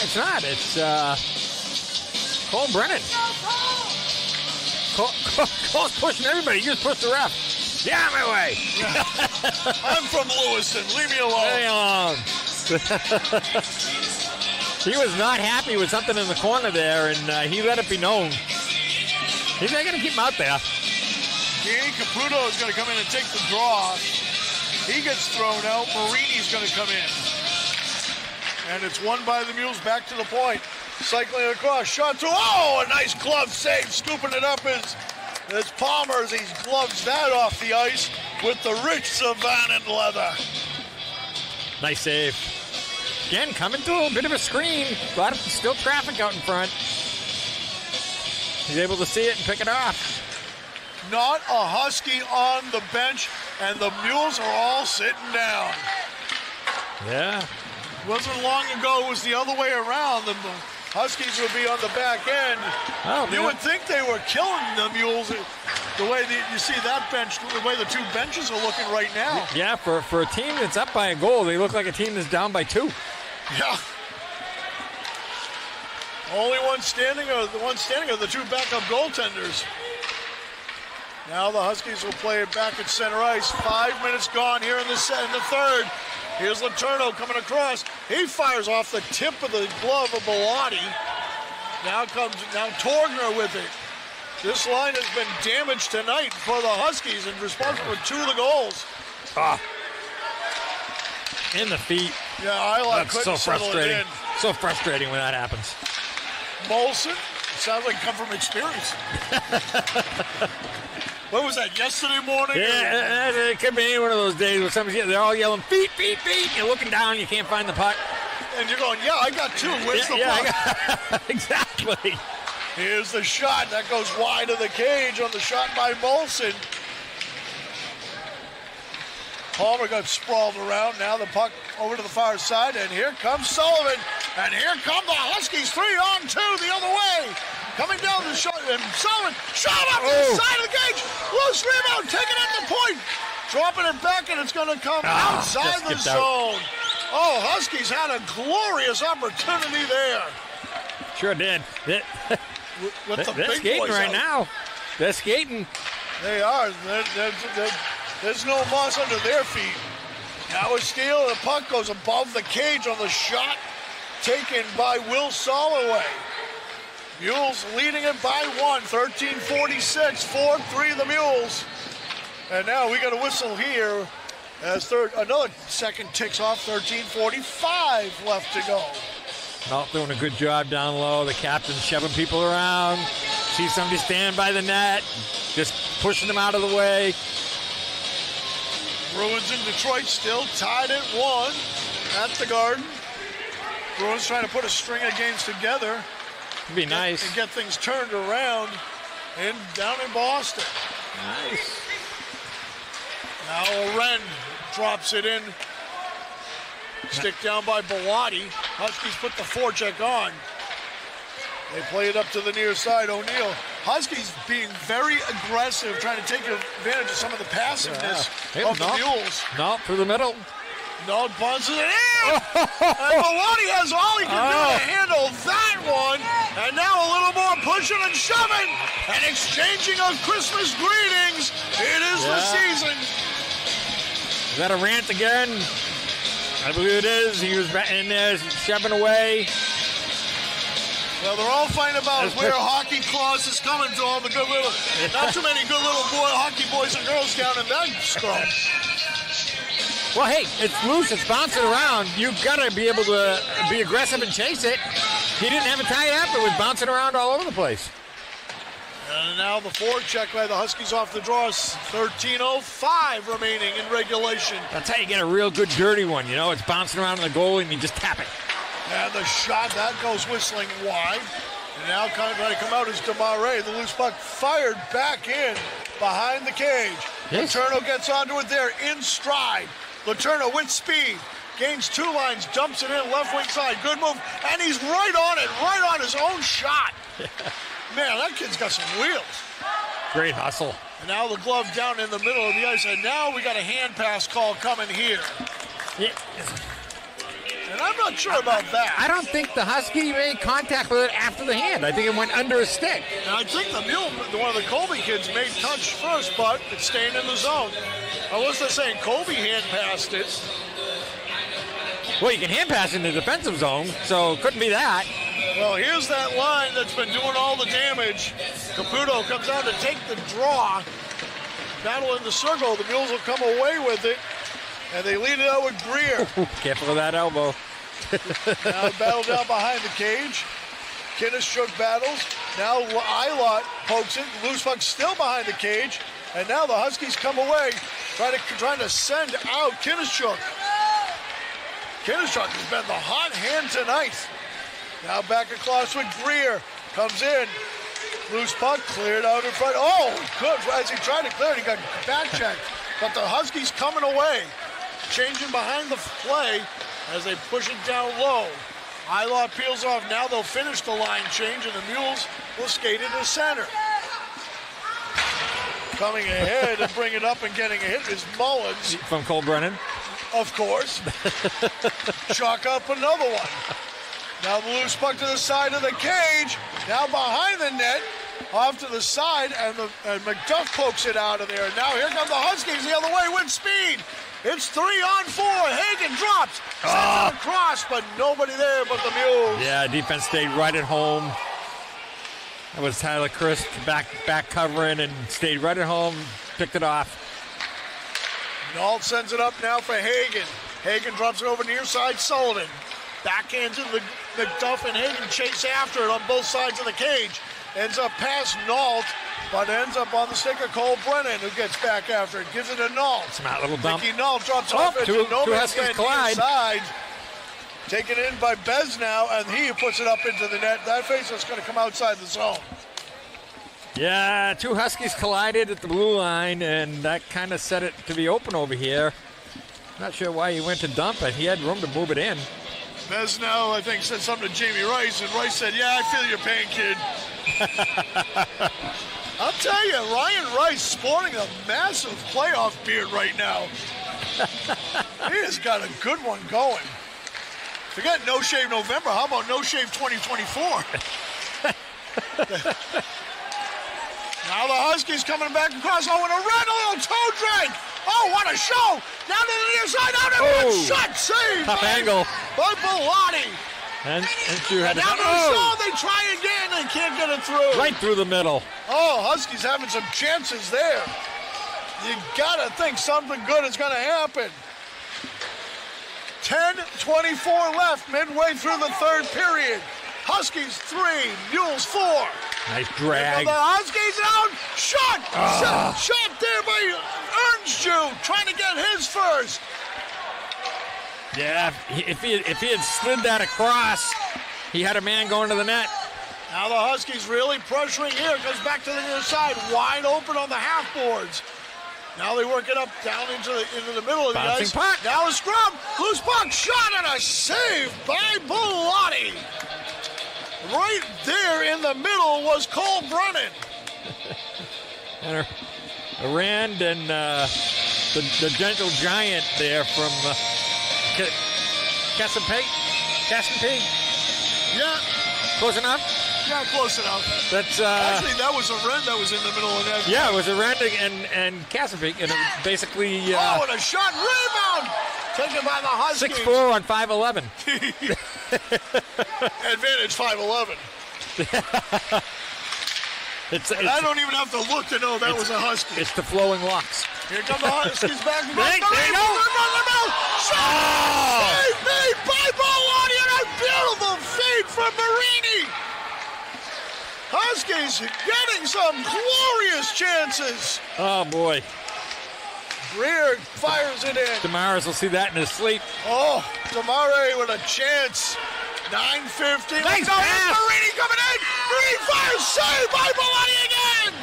it's not. It's Cole Brennan. Cole's pushing everybody. You just push the ref. Get out of my way. I'm from Lewiston. Leave me alone. Leave me alone. He was not happy with something in the corner there, and he let it be known. He's not going to keep him out there. Danny Caputo is going to come in and take the draw. He gets thrown out. Marini's going to come in. And it's won by the Mules back to the point. Cycling across. Shot to, a nice glove save. Scooping it up is Palmer as he gloves that off the ice with the rich Savannah leather. Nice save. Again, coming through a bit of a screen. Still traffic out in front. He's able to see it and pick it off. Not a Husky on the bench, and the Mules are all sitting down. Yeah. It wasn't long ago it was the other way around. The Huskies would be on the back end. Oh, you would think they were killing the Mules the way you see that bench, the way the two benches are looking right now. Yeah, for a team that's up by a goal, they look like a team that's down by 2. Yeah. Only one standing are the two backup goaltenders. Now the Huskies will play it back at center ice. 5 minutes gone here in the third. Here's Letourneau coming across. He fires off the tip of the glove of Bellotti. Now Torgner with it. This line has been damaged tonight for the Huskies and responsible for 2 of the goals. In the feet. Yeah, I That's so frustrating. So frustrating when that happens. Molson, sounds like come from experience. What was that, yesterday morning? Yeah, it could be any one of those days where they're all yelling, feet, feet, feet. You're looking down, you can't find the puck. And you're going, yeah, I got 2. Where's the puck? Exactly. Here's the shot. That goes wide of the cage on the shot by Molson. Palmer got sprawled around. Now the puck over to the far side, and here comes Sullivan. And here come the Huskies, 3-on-2 the other way. Coming down the shot, and Sullivan shot up to the side of the cage. Loose rebound, taken at the point. Dropping it back, and it's going to come outside the zone. Oh, Huskies had a glorious opportunity there. Sure did. With the they're big skating boys right out. now. They're skating. They are. There's no moss under their feet. Now a steal. The puck goes above the cage on the shot taken by Will Soloway. Mules leading it by 1, 13:46, 4-3 the Mules. And now we got a whistle here as another second ticks off, 13:45 left to go. Nault doing a good job down low. The captain shoving people around. See somebody stand by the net. Just pushing them out of the way. Bruins in Detroit still tied at 1 at the Garden. Bruins trying to put a string of games together. It'd be nice. And get things turned around down in Boston. Nice. Now Oren drops it in. Stick down by Bellotti. Huskies put the forecheck on. They play it up to the near side. O'Neal. Huskies being very aggressive, trying to take advantage of some of the passiveness of the Mules. No, through the middle. No, bounces it in. And Bellotti has all he can do to handle that one. And now a little more pushing and shoving and exchanging of Christmas greetings. It is the season. Is that a rant again? I believe it is. He was in there shoving away. Well, they're all fighting about where hockey clause is coming to all the good little, not too many good little hockey boys and girls down in that scrum. Well, hey, it's loose. It's bouncing around. You've got to be able to be aggressive and chase it. He didn't have it tied up. It was bouncing around all over the place. And now the forecheck by the Huskies off the draw. 13:05 remaining in regulation. That's how you get a real good dirty one. You know, it's bouncing around in the goalie and you just tap it. And the shot, that goes whistling wide. And now trying to come out is DeMarais. The loose puck fired back in behind the cage. Yes. Letourneau gets onto it there in stride. Letourneau with speed. Gains 2 lines, dumps it in left wing side. Good move. And he's right on it, right on his own shot. Man, that kid's got some wheels. Great hustle. And now the glove down in the middle of the ice. And now we got a hand pass call coming here. Yeah. And I'm not sure about that. I don't think the Husky made contact with it after the hand. I think it went under his stick. And I think the Mule, one of the Colby kids, made touch first, but it's staying in the zone. Unless they're saying Colby hand passed it. Well, you can hand pass in the defensive zone, so it couldn't be that. Well, here's that line that's been doing all the damage. Caputo comes down to take the draw. Battle in the circle. The Mules will come away with it. And they lead it out with Greer. Careful of that elbow. Now battle down behind the cage. Kinnischuk battles. Now Eilert pokes it. Loose puck still behind the cage. And now the Huskies come away, trying to send out Kinnischuk. Kinnischuk has been the hot hand tonight. Now back across with Greer. Comes in. Loose puck cleared out in front. Oh, good. As he tried to clear it, he got back checked. But the Huskies coming away. Changing behind the play as they push it down low. Eilert peels off. Now they'll finish the line change, and the Mules will skate into center. Coming ahead and bring it up and getting a hit is Mullins. From Cole Brennan. Of course. Chalk up another one. Now the loose puck to the side of the cage. Now behind the net. Off to the side, and McDuff pokes it out of there. Now here come the Huskies the other way with speed. It's 3-on-4. Hagen drops. Sends it across, but nobody there but the Mules. Yeah, defense stayed right at home. That was Tyler Christ back covering and stayed right at home, picked it off. Nault sends it up now for Hagen. Hagen drops it over near side Sullivan. Backhands it. McDuff and Hagen chase after it on both sides of the cage. Ends up past Nault, but ends up on the stick of Cole Brennan, who gets back after it. Gives it to Nault. Smart little dump. Mickey Nault drops off it to no man's land near side. Taken in by Bez now, and he puts it up into the net. That face is going to come outside the zone. Yeah, 2 Huskies collided at the blue line, and that kind of set it to be open over here. Not sure why he went to dump it. He had room to move it in. Besnell, I think, said something to Jamie Rice, and Rice said, "Yeah, I feel your pain, kid." I'll tell you, Ryan Rice sporting a massive playoff beard right now. He has got a good one going. Forget No Shave November. How about No Shave 2024? Now the Huskies coming back across. Oh, and a little toe drag. Oh, what a show! Down to the near side, out and one shot save. Top angle By Bellotti. And you had Now they try again. They can't get it through. right through the middle. Oh, Huskies having some chances there. You gotta think something good is gonna happen. 10:24 left, midway through the third period. Huskies 3, Mules 4. Nice drag. The Huskies out. Shot there by Ernstju, trying to get his first. Yeah, if he had slid that across, he had a man going to the net. Now the Huskies really pressuring here. Goes back to the near side, wide open on the half boards. Now they work it up down into the middle of the Bouncing ice. puck. Now a scrum, loose puck, shot and a save by Bellotti. Right there in the middle was Cole Brennan. And Rand and the gentle giant there from Cassenpeg. Yeah. Close enough? Yeah, close enough. That's actually, that was a Rand that was in the middle of that. Yeah, it was a Rand and Cassenpeg, and it basically. And a shot, rebound, taken by the Huskies. 6'4" on 5'11". Advantage 5'11". I don't even have to look to know that was a Husky. It's the flowing locks. Here come the Huskies back. There you go. Shot! Save made by Bellotti and a beautiful feed from Marini. Huskies getting some glorious chances. Oh, boy. Greer fires it in. Damaris will see that in his sleep. Oh, Damare with a chance. 9:50. Nice pass. Marini coming in. Marini fires. Saved by Bellotti again.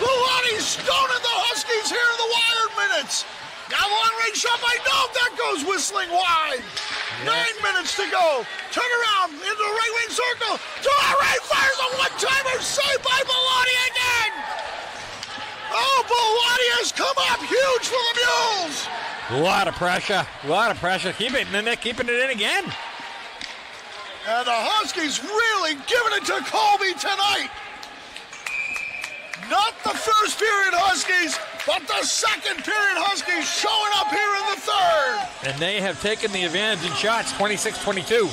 Bellotti stoning the Huskies here in the Wild minutes. Now long-range shot by Nope. That goes whistling wide. Yes. 9 minutes to go. Turn around into the right wing circle. Damare fires a one-timer. Saved by Bellotti again. Oh, Bellotti has come up huge for the Mules. A lot of pressure. Keeping it in again. And the Huskies really giving it to Colby tonight. Not the first period Huskies, but the second period Huskies showing up here in the third. And they have taken the advantage in shots, 26-22.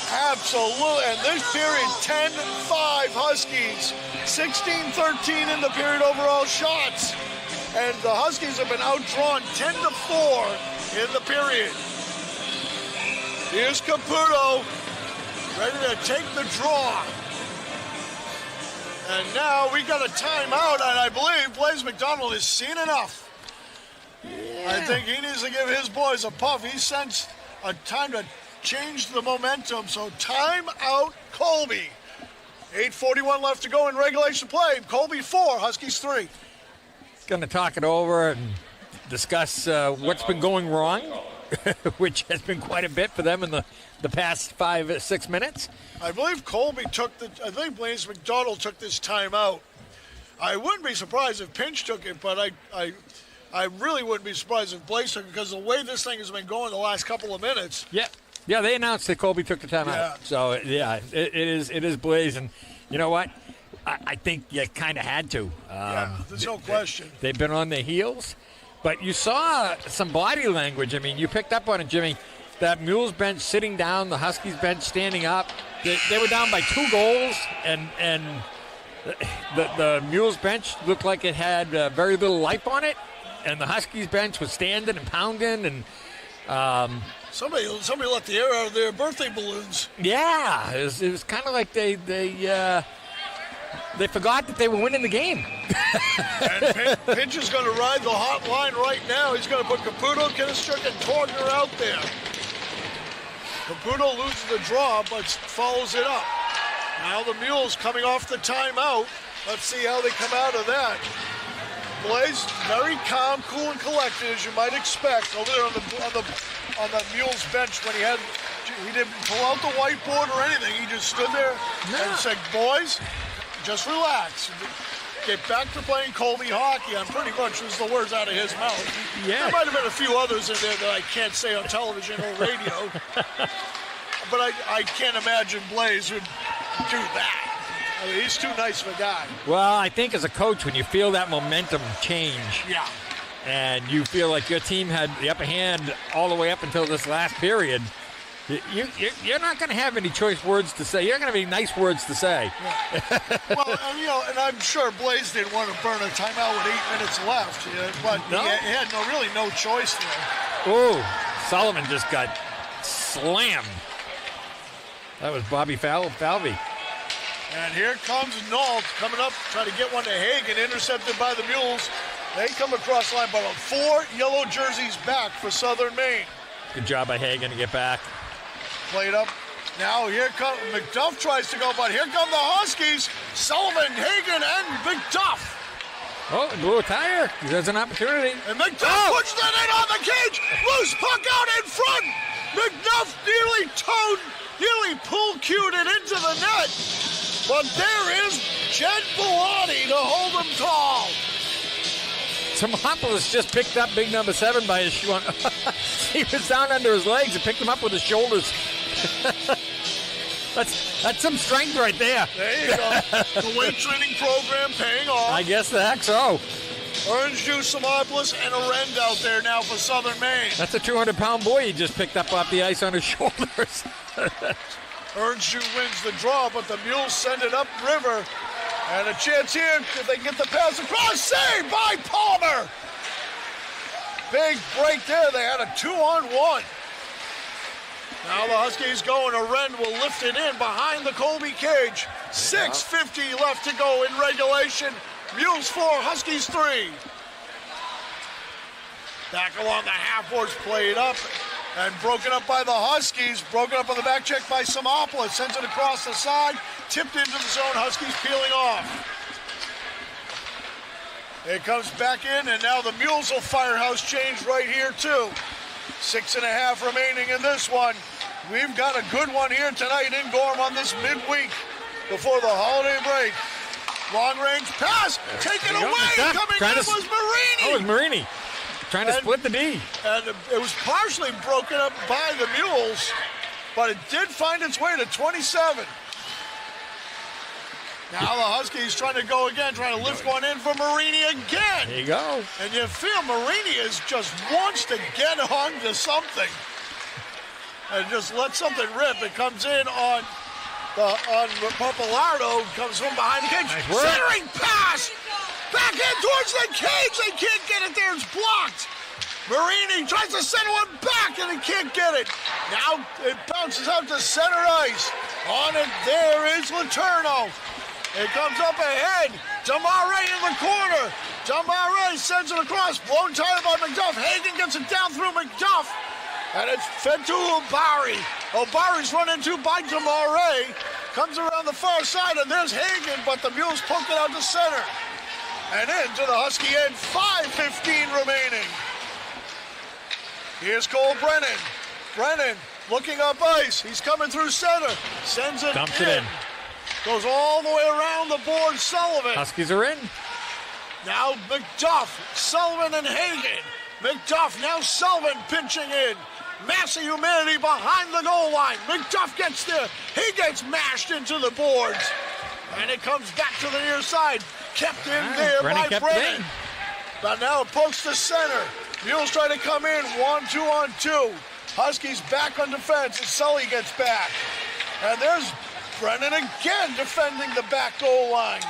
Absolutely. And this period, 10-5 Huskies. 16-13 in the period overall shots. And the Huskies have been outdrawn 10-4 in the period. Here's Caputo, ready to take the draw. And now we got a timeout, and I believe Blaise McDonald has seen enough. Yeah. I think he needs to give his boys a puff. He sensed a time to change the momentum, so timeout Colby. 8:41 left to go in regulation play. Colby 4, Huskies 3. Going to talk it over and discuss what's been going wrong, which has been quite a bit for them in the past 5-6 minutes. I believe I think Blaise McDonald took this timeout. I wouldn't be surprised if Pinch took it, but I really wouldn't be surprised if Blaise took it because the way this thing has been going the last couple of minutes. Yeah, they announced that Colby took the timeout. Yeah. So, yeah, it is Blaise. And you know what? I think you kind of had to. There's no question. They've been on their heels. But you saw some body language. I mean, you picked up on it, Jimmy. That Mules bench sitting down, the Huskies bench standing up. They were down by 2 goals, and the Mules bench looked like it had very little life on it. And the Huskies bench was standing and pounding. And somebody let the air out of their birthday balloons. Yeah, it was kind of like they forgot that they were winning the game. And Pinch is going to ride the hot line right now. He's going to put Caputo, Kinnistruk, and Torgner out there. Caputo loses the draw, but follows it up. Now the Mules coming off the timeout. Let's see how they come out of that. Blaise, very calm, cool, and collected, as you might expect, over there on the Mules bench when he didn't pull out the whiteboard or anything. He just stood there and said, "Boys, just relax. Get back to playing Colby hockey." I'm pretty much was the words out of his mouth. Yeah. There might have been a few others in there that I can't say on television or radio. But I can't imagine Blaise would do that. I mean, he's too nice of a guy. Well, I think as a coach, when you feel that momentum change, yeah, and you feel like your team had the upper hand all the way up until this last period, you're not going to have any choice words to say. You're going to have any nice words to say. Yeah. Well, and I'm sure Blaise didn't want to burn a timeout with 8 minutes left, but he had no choice there. Oh, Sullivan just got slammed. That was Bobby Falvey. And here comes Nault coming up, trying to get one to Hagen, intercepted by the Mules. They come across the line, but 4 yellow jerseys back for Southern Maine. Good job by Hagen to get back. Played up. Now here comes McDuff, tries to go, but here come the Huskies. Sullivan, Hagen, and McDuff. Oh, blew a tire. There's an opportunity. And McDuff puts that in on the cage. Loose puck out in front. McDuff nearly pull-cued it into the net. But there is Jed Bellotti to hold him tall. Tomopoulos just picked up big number 7 by his shoe. He was down under his legs and picked him up with his shoulders. That's some strength right there. There you go. The weight training program paying off. I guess the heck so. Orange Juice, Tomopoulos, and Arend out there now for Southern Maine. That's a 200-pound boy he just picked up off the ice on his shoulders. Orange Juice wins the draw, but the Mules send it up river. And a chance here if they get the pass across. Saved by Palmer. Big break there. They had a 2-on-1. Now the Huskies go, and Arend will lift it in behind the Colby cage. 6:50 left to go in regulation. Mules 4, Huskies 3. Back along the half-boards, played up and broken up by the Huskies. Broken up on the back check by Tomopoulos. Sends it across the side. Tipped into the zone. Huskies peeling off. It comes back in, and now the Mules will firehouse change right here, too. 6.5 remaining in this one. We've got a good one here tonight in Gorham on this midweek before the holiday break. Long-range pass, taken away. Coming in was Marini. Oh, it was Marini. Trying to split the D. And it was partially broken up by the Mules, but it did find its way to 27. Now the Huskies trying to go again, trying to lift one in for Marini again. There you go. And you feel Marini just wants to get on to something and just let something rip. It comes in on Papalardo, comes from behind the cage. Nice Centering pass! Back in towards the cage. They can't get it there. It's blocked. Marini tries to send one back, and he can't get it. Now it bounces out to center ice. On it, there is Letourneau. It comes up ahead. Damare in the corner. Damare sends it across. Blown tire by McDuff. Hagen gets it down through McDuff. And it's fed to Obari. Obari's run into by Damare. Comes around the far side, and there's Hagen, but the Mules poke it out to center. And into the Husky end. 5:15 remaining. Here's Cole Brennan. Brennan looking up ice. He's coming through center. Sends it Dumps in. it in. Goes all the way around the board. Sullivan. Huskies are in. Now McDuff, Sullivan, and Hagen. McDuff, now Sullivan pinching in. Massive humanity behind the goal line. McDuff gets there. He gets mashed into the boards. And it comes back to the near side. Kept in there by Brennan. But now it pokes to center. Mules try to come in. 1-2-on-2. Huskies back on defense, and Sully gets back. And there's Brennan again defending the back goal line.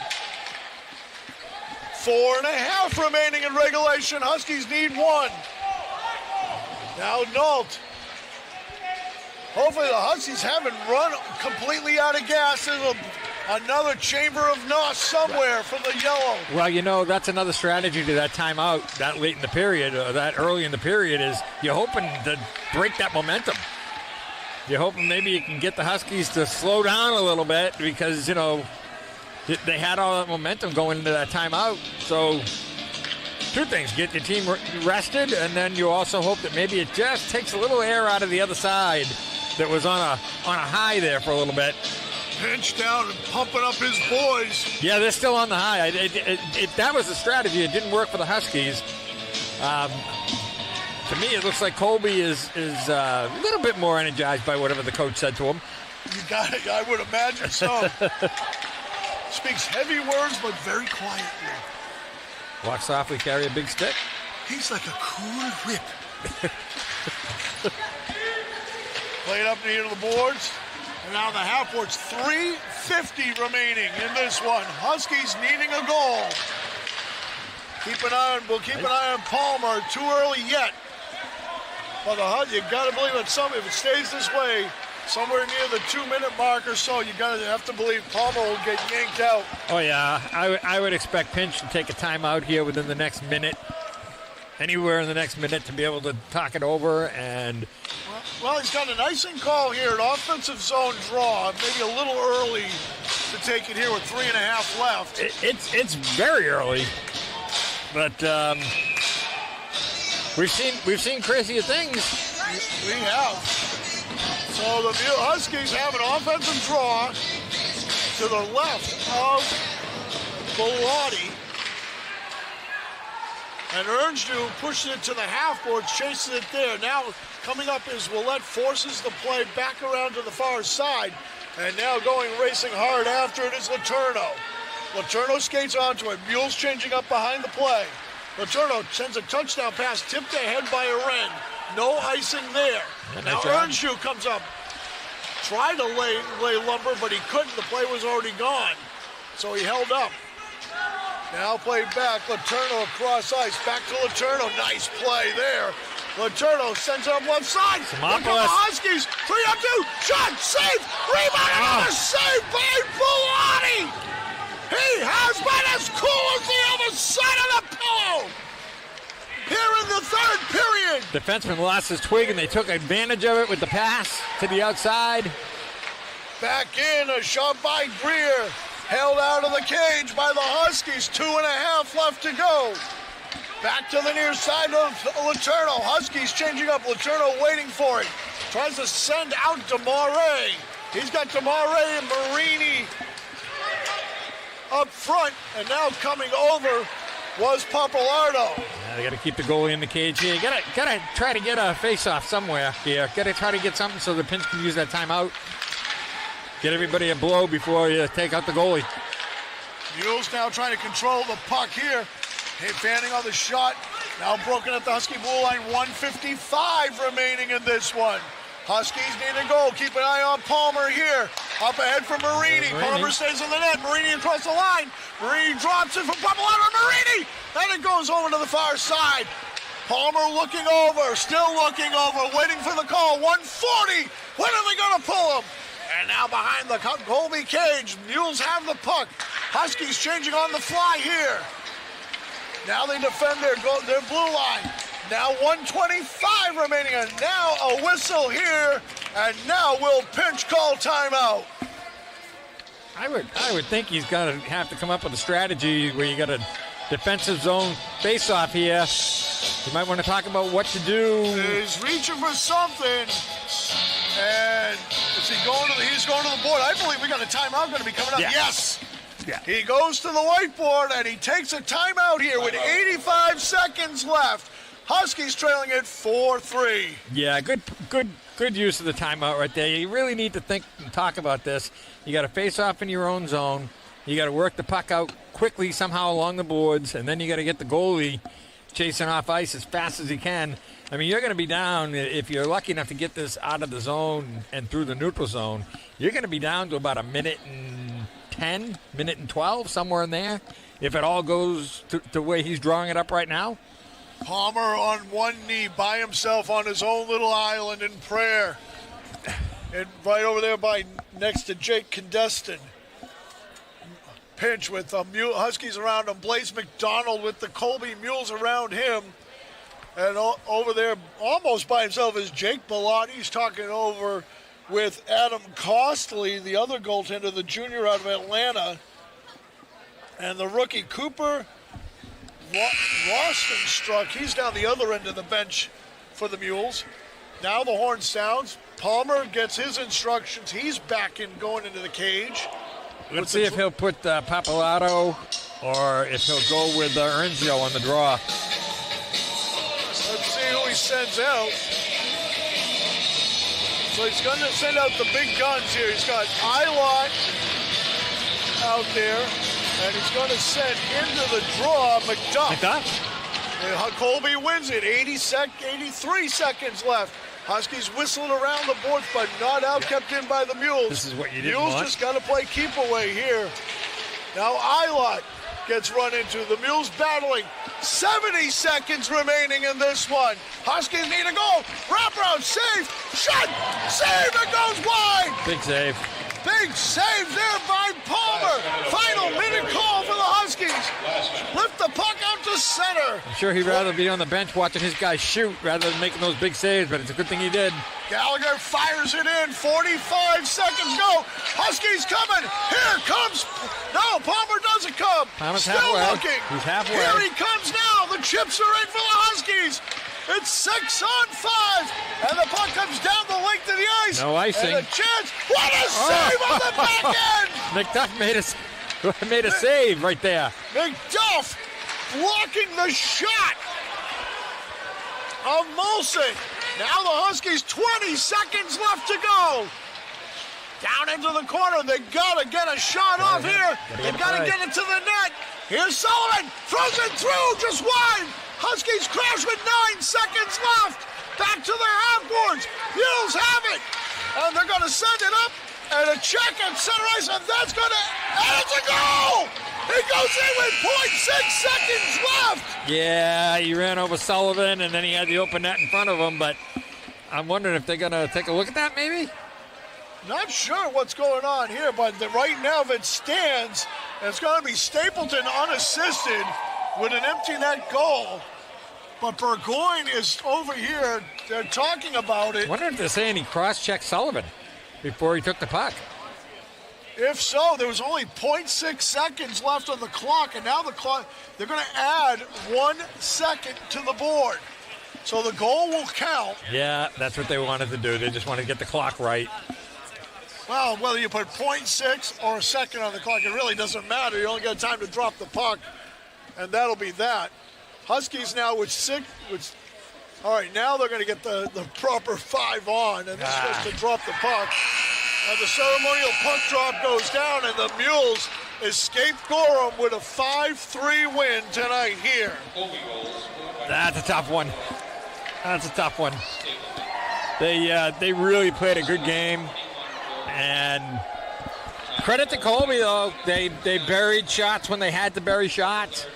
4.5 remaining in regulation. Huskies need 1. Now Nault. Hopefully the Huskies haven't run completely out of gas. There's another chamber of NOS somewhere from the yellow. Well, you know, that's another strategy to that timeout that late in the period, or that early in the period, is you're hoping to break that momentum. You're hoping maybe you can get the Huskies to slow down a little bit because, you know, they had all that momentum going into that timeout. So, two things. Get your team rested, and then you also hope that maybe it just takes a little air out of the other side that was on a high there for a little bit. Pinch down and pumping up his boys. Yeah, they're still on the high. That was the strategy. It didn't work for the Huskies. To me, it looks like Colby is a little bit more energized by whatever the coach said to him. You got it. I would imagine so. Speaks heavy words, but very quietly. Walk softly, carry a big stick. He's like a cool whip. Played up near the boards. And now the half boards. 3:50 remaining in this one. Huskies needing a goal. We'll keep an eye on Palmer. Too early yet. Well, you got to believe if it stays this way, somewhere near the 2-minute mark or so, you have to believe Palmer will get yanked out. Oh, yeah. I would expect Pinch to take a timeout here within the next minute. Anywhere in the next minute to be able to talk it over. And well, he's got an icing call here, an offensive zone draw, maybe a little early to take it here with 3.5 left. It's very early, but we've seen crazier things. We have. So the Huskies have an offensive draw to the left of Bellotti. And Ernsdew pushes it to the half board, chases it there. Now coming up is Willett, forces the play back around to the far side. And now racing hard after it is Letourneau. Letourneau skates onto it. Mules changing up behind the play. Letourneau sends a touchdown pass, tipped ahead by Aren. No icing there. Now Ernsdew comes up. Tried to lay lumber, but he couldn't. The play was already gone. So he held up. Now played back, Letourneau across ice, back to Letourneau, nice play there. Letourneau sends it up left side. Look at the Huskies, 3-on-2, shot, save, rebound, another save by Bellotti. He has been as cool as the other side of the pillow here in the third period. Defenseman lost his twig and they took advantage of it with the pass to the outside. Back in, a shot by Greer. Held out of the cage by the Huskies. 2.5 left to go. Back to the near side of Letourneau. Huskies changing up. Letourneau waiting for it. Tries to send out DeMarais. He's got DeMarais and Marini up front. And now coming over was Papalardo. Yeah, they got to keep the goalie in the cage here. Got to try to get a face-off somewhere here. Got to try to get something so the Pinch can use that timeout. Get everybody a blow before you take out the goalie. Mules now trying to control the puck here. Fanning on the shot. Now broken at the Husky blue line. 1:55 remaining in this one. Huskies need a goal. Keep an eye on Palmer here. Up ahead for Marini. Palmer stays in the net. Marini across the line. Marini drops it for Papalardo. Marini! And it goes over to the far side. Palmer looking over. Still looking over. Waiting for the call. 1:40. When are they going to pull him? And now behind the Colby cage, Mules have the puck. Huskies changing on the fly here. Now they defend their blue line. Now 1:25 remaining, and now a whistle here, and now will Pinch call timeout. I would think he's going to have to come up with a strategy where you got a defensive zone face-off here. You might want to talk about what to do. He's reaching for something. And he's going to the board. I believe we got a timeout going to be coming up. Yeah. Yes. Yeah. He goes to the whiteboard and he takes a timeout here with 85 seconds left. Huskies trailing it 4-3. Yeah, good use of the timeout right there. You really need to think and talk about this. You got to face off in your own zone. You got to work the puck out quickly somehow along the boards, and then you got to get the goalie chasing off ice as fast as he can. I mean, you're going to be down, if you're lucky enough to get this out of the zone and through the neutral zone, you're going to be down to about 1:10, 1:12, somewhere in there, if it all goes to the way he's drawing it up right now. Palmer on one knee by himself on his own little island in prayer. And right over there next to Jake Condestin. Pinch with the Huskies around him. Blaze McDonald with the Colby Mules around him. And over there, almost by himself, is Jake Bellotti. He's talking over with Adam Costley, the other goaltender, the junior out of Atlanta. And the rookie Cooper Rostenstruck, he's down the other end of the bench for the Mules. Now the horn sounds. Palmer gets his instructions. He's back in, going into the cage. Let's see if he'll put Papalardo or if he'll go with Ernzio on the draw. Let's see who he sends out. So he's going to send out the big guns here. He's got Ilott out there, and he's going to send into the draw McDuff. Colby wins it. 83 seconds left. Huskies whistling around the boards, but not out, kept in by the Mules. This is what you didn't Mules want. just got to play keep away here. Now Ilott gets run into. The Mules battling. 70 seconds remaining in this one. Huskies need a goal. Wraparound, save, shot, save, it goes wide. Big save. Big save there by Palmer. Final minute call for the Huskies. Lift the puck out to center. I'm sure he'd rather be on the bench watching his guys shoot rather than making those big saves, but it's a good thing he did. Gallagher fires it in. 45 seconds go. Huskies coming. Here comes. No, Palmer doesn't come. Palmer's Still halfway. looking. He's halfway. Here he comes now. The chips are in for the Huskies. It's 6-on-5, and the puck comes down the length of the ice. No icing. And a chance. What a save on the back end! McDuff made a save right there. McDuff blocking the shot of Molson. Now the Huskies, 20 seconds left to go. Down into the corner. They gotta get a shot off here. They gotta get it to the net. Here's Sullivan. Throws it through, just wide. Huskies crash with 9 seconds left. Back to their half boards. Mules have it. And they're going to send it up. And a check at center ice. And that's going to... And it's a goal! It goes in with 0.6 seconds left. Yeah, he ran over Sullivan, and then he had the open net in front of him. But I'm wondering if they're going to take a look at that, maybe? Not sure what's going on here. But right now, if it stands, it's going to be Stapleton unassisted with an empty net goal. But Burgoyne is over here. They're talking about it. I wonder if they're saying he cross-checked Sullivan before he took the puck. If so, there was only 0.6 seconds left on the clock, and now the clock, they're going to add 1 second to the board. So the goal will count. Yeah, that's what they wanted to do. They just wanted to get the clock right. Well, whether you put 0.6 or a second on the clock, it really doesn't matter. You only got time to drop the puck, and that'll be that. Huskies now with 6. All right, now they're going to get the proper 5 on, and this was to drop the puck. And the ceremonial puck drop goes down, and the Mules escape Gorham with a 5-3 win tonight here. That's a tough one. That's a tough one. They really played a good game, and credit to Colby though. They buried shots when they had to bury shots.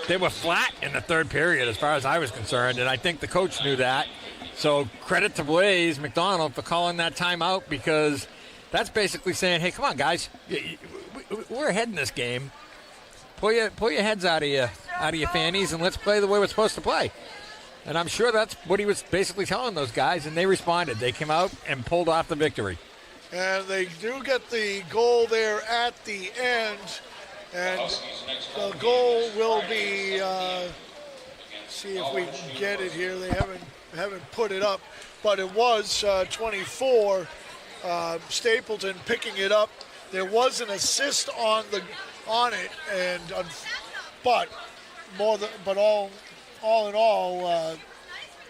They were flat in the third period as far as I was concerned, and I think the coach knew that. So credit to Blaze McDonald for calling that timeout, because that's basically saying, hey, come on, guys. We're ahead in this game. Pull your heads out of your fannies and let's play the way we're supposed to play. And I'm sure that's what he was basically telling those guys, and they responded. They came out and pulled off the victory. And they do get the goal there at the end. And the goal will be, see if we can get it here. They haven't put it up, but it was 24. Stapleton picking it up. There was an assist on it, and but all in all,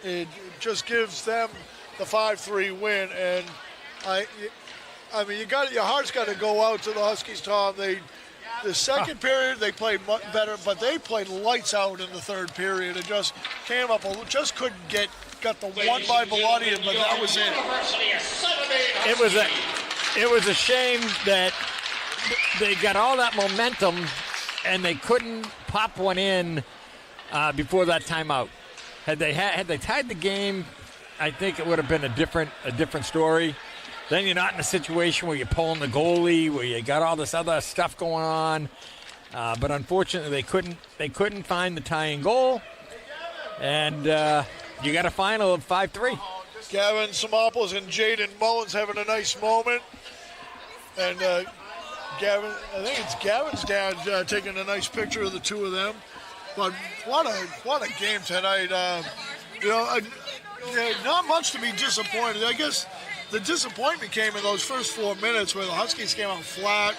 it just gives them the 5-3 win. And I mean, your heart's got to go out to the Huskies, Tom. The second period, they played much better, but they played lights out in the third period. It just came up, just couldn't got the one by Bellotti, but that was it. It was a shame that they got all that momentum and they couldn't pop one in before that timeout. Had they tied the game, I think it would have been a different story. Then you're not in a situation where you're pulling the goalie, where you got all this other stuff going on. But unfortunately, they couldn't find the tying goal, and you got a final of 5-3. Gavin Simopoulos and Jaden Mullins having a nice moment, and Gavin, I think it's Gavin's dad taking a nice picture of the two of them. But what a game tonight! Not much to be disappointed. I guess the disappointment came in those first 4 minutes where the Huskies came out flat.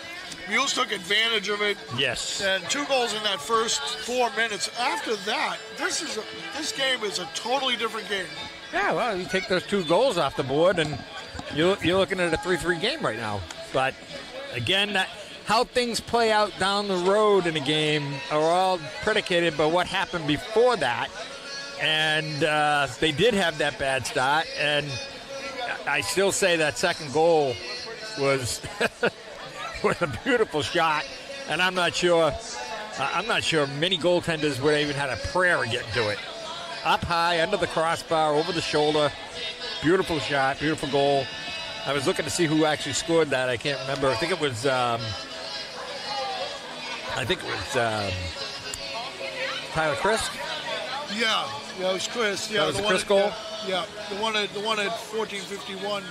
Mules took advantage of it. Yes. And 2 goals in that first 4 minutes. After that, this game is a totally different game. Yeah, well, you take those 2 goals off the board, and you're looking at a 3-3 game right now. But again, how things play out down the road in a game are all predicated by what happened before that. And they did have that bad start, and I still say that second goal was with a beautiful shot, and I'm not sure many goaltenders would have even had a prayer of getting to it. Up high, under the crossbar, over the shoulder. Beautiful shot, beautiful goal. I was looking to see who actually scored that. I can't remember. I think it was Tyler Chris. Yeah, it was Chris. Yeah, that was the Chris goal. Yeah, the one at 14:51.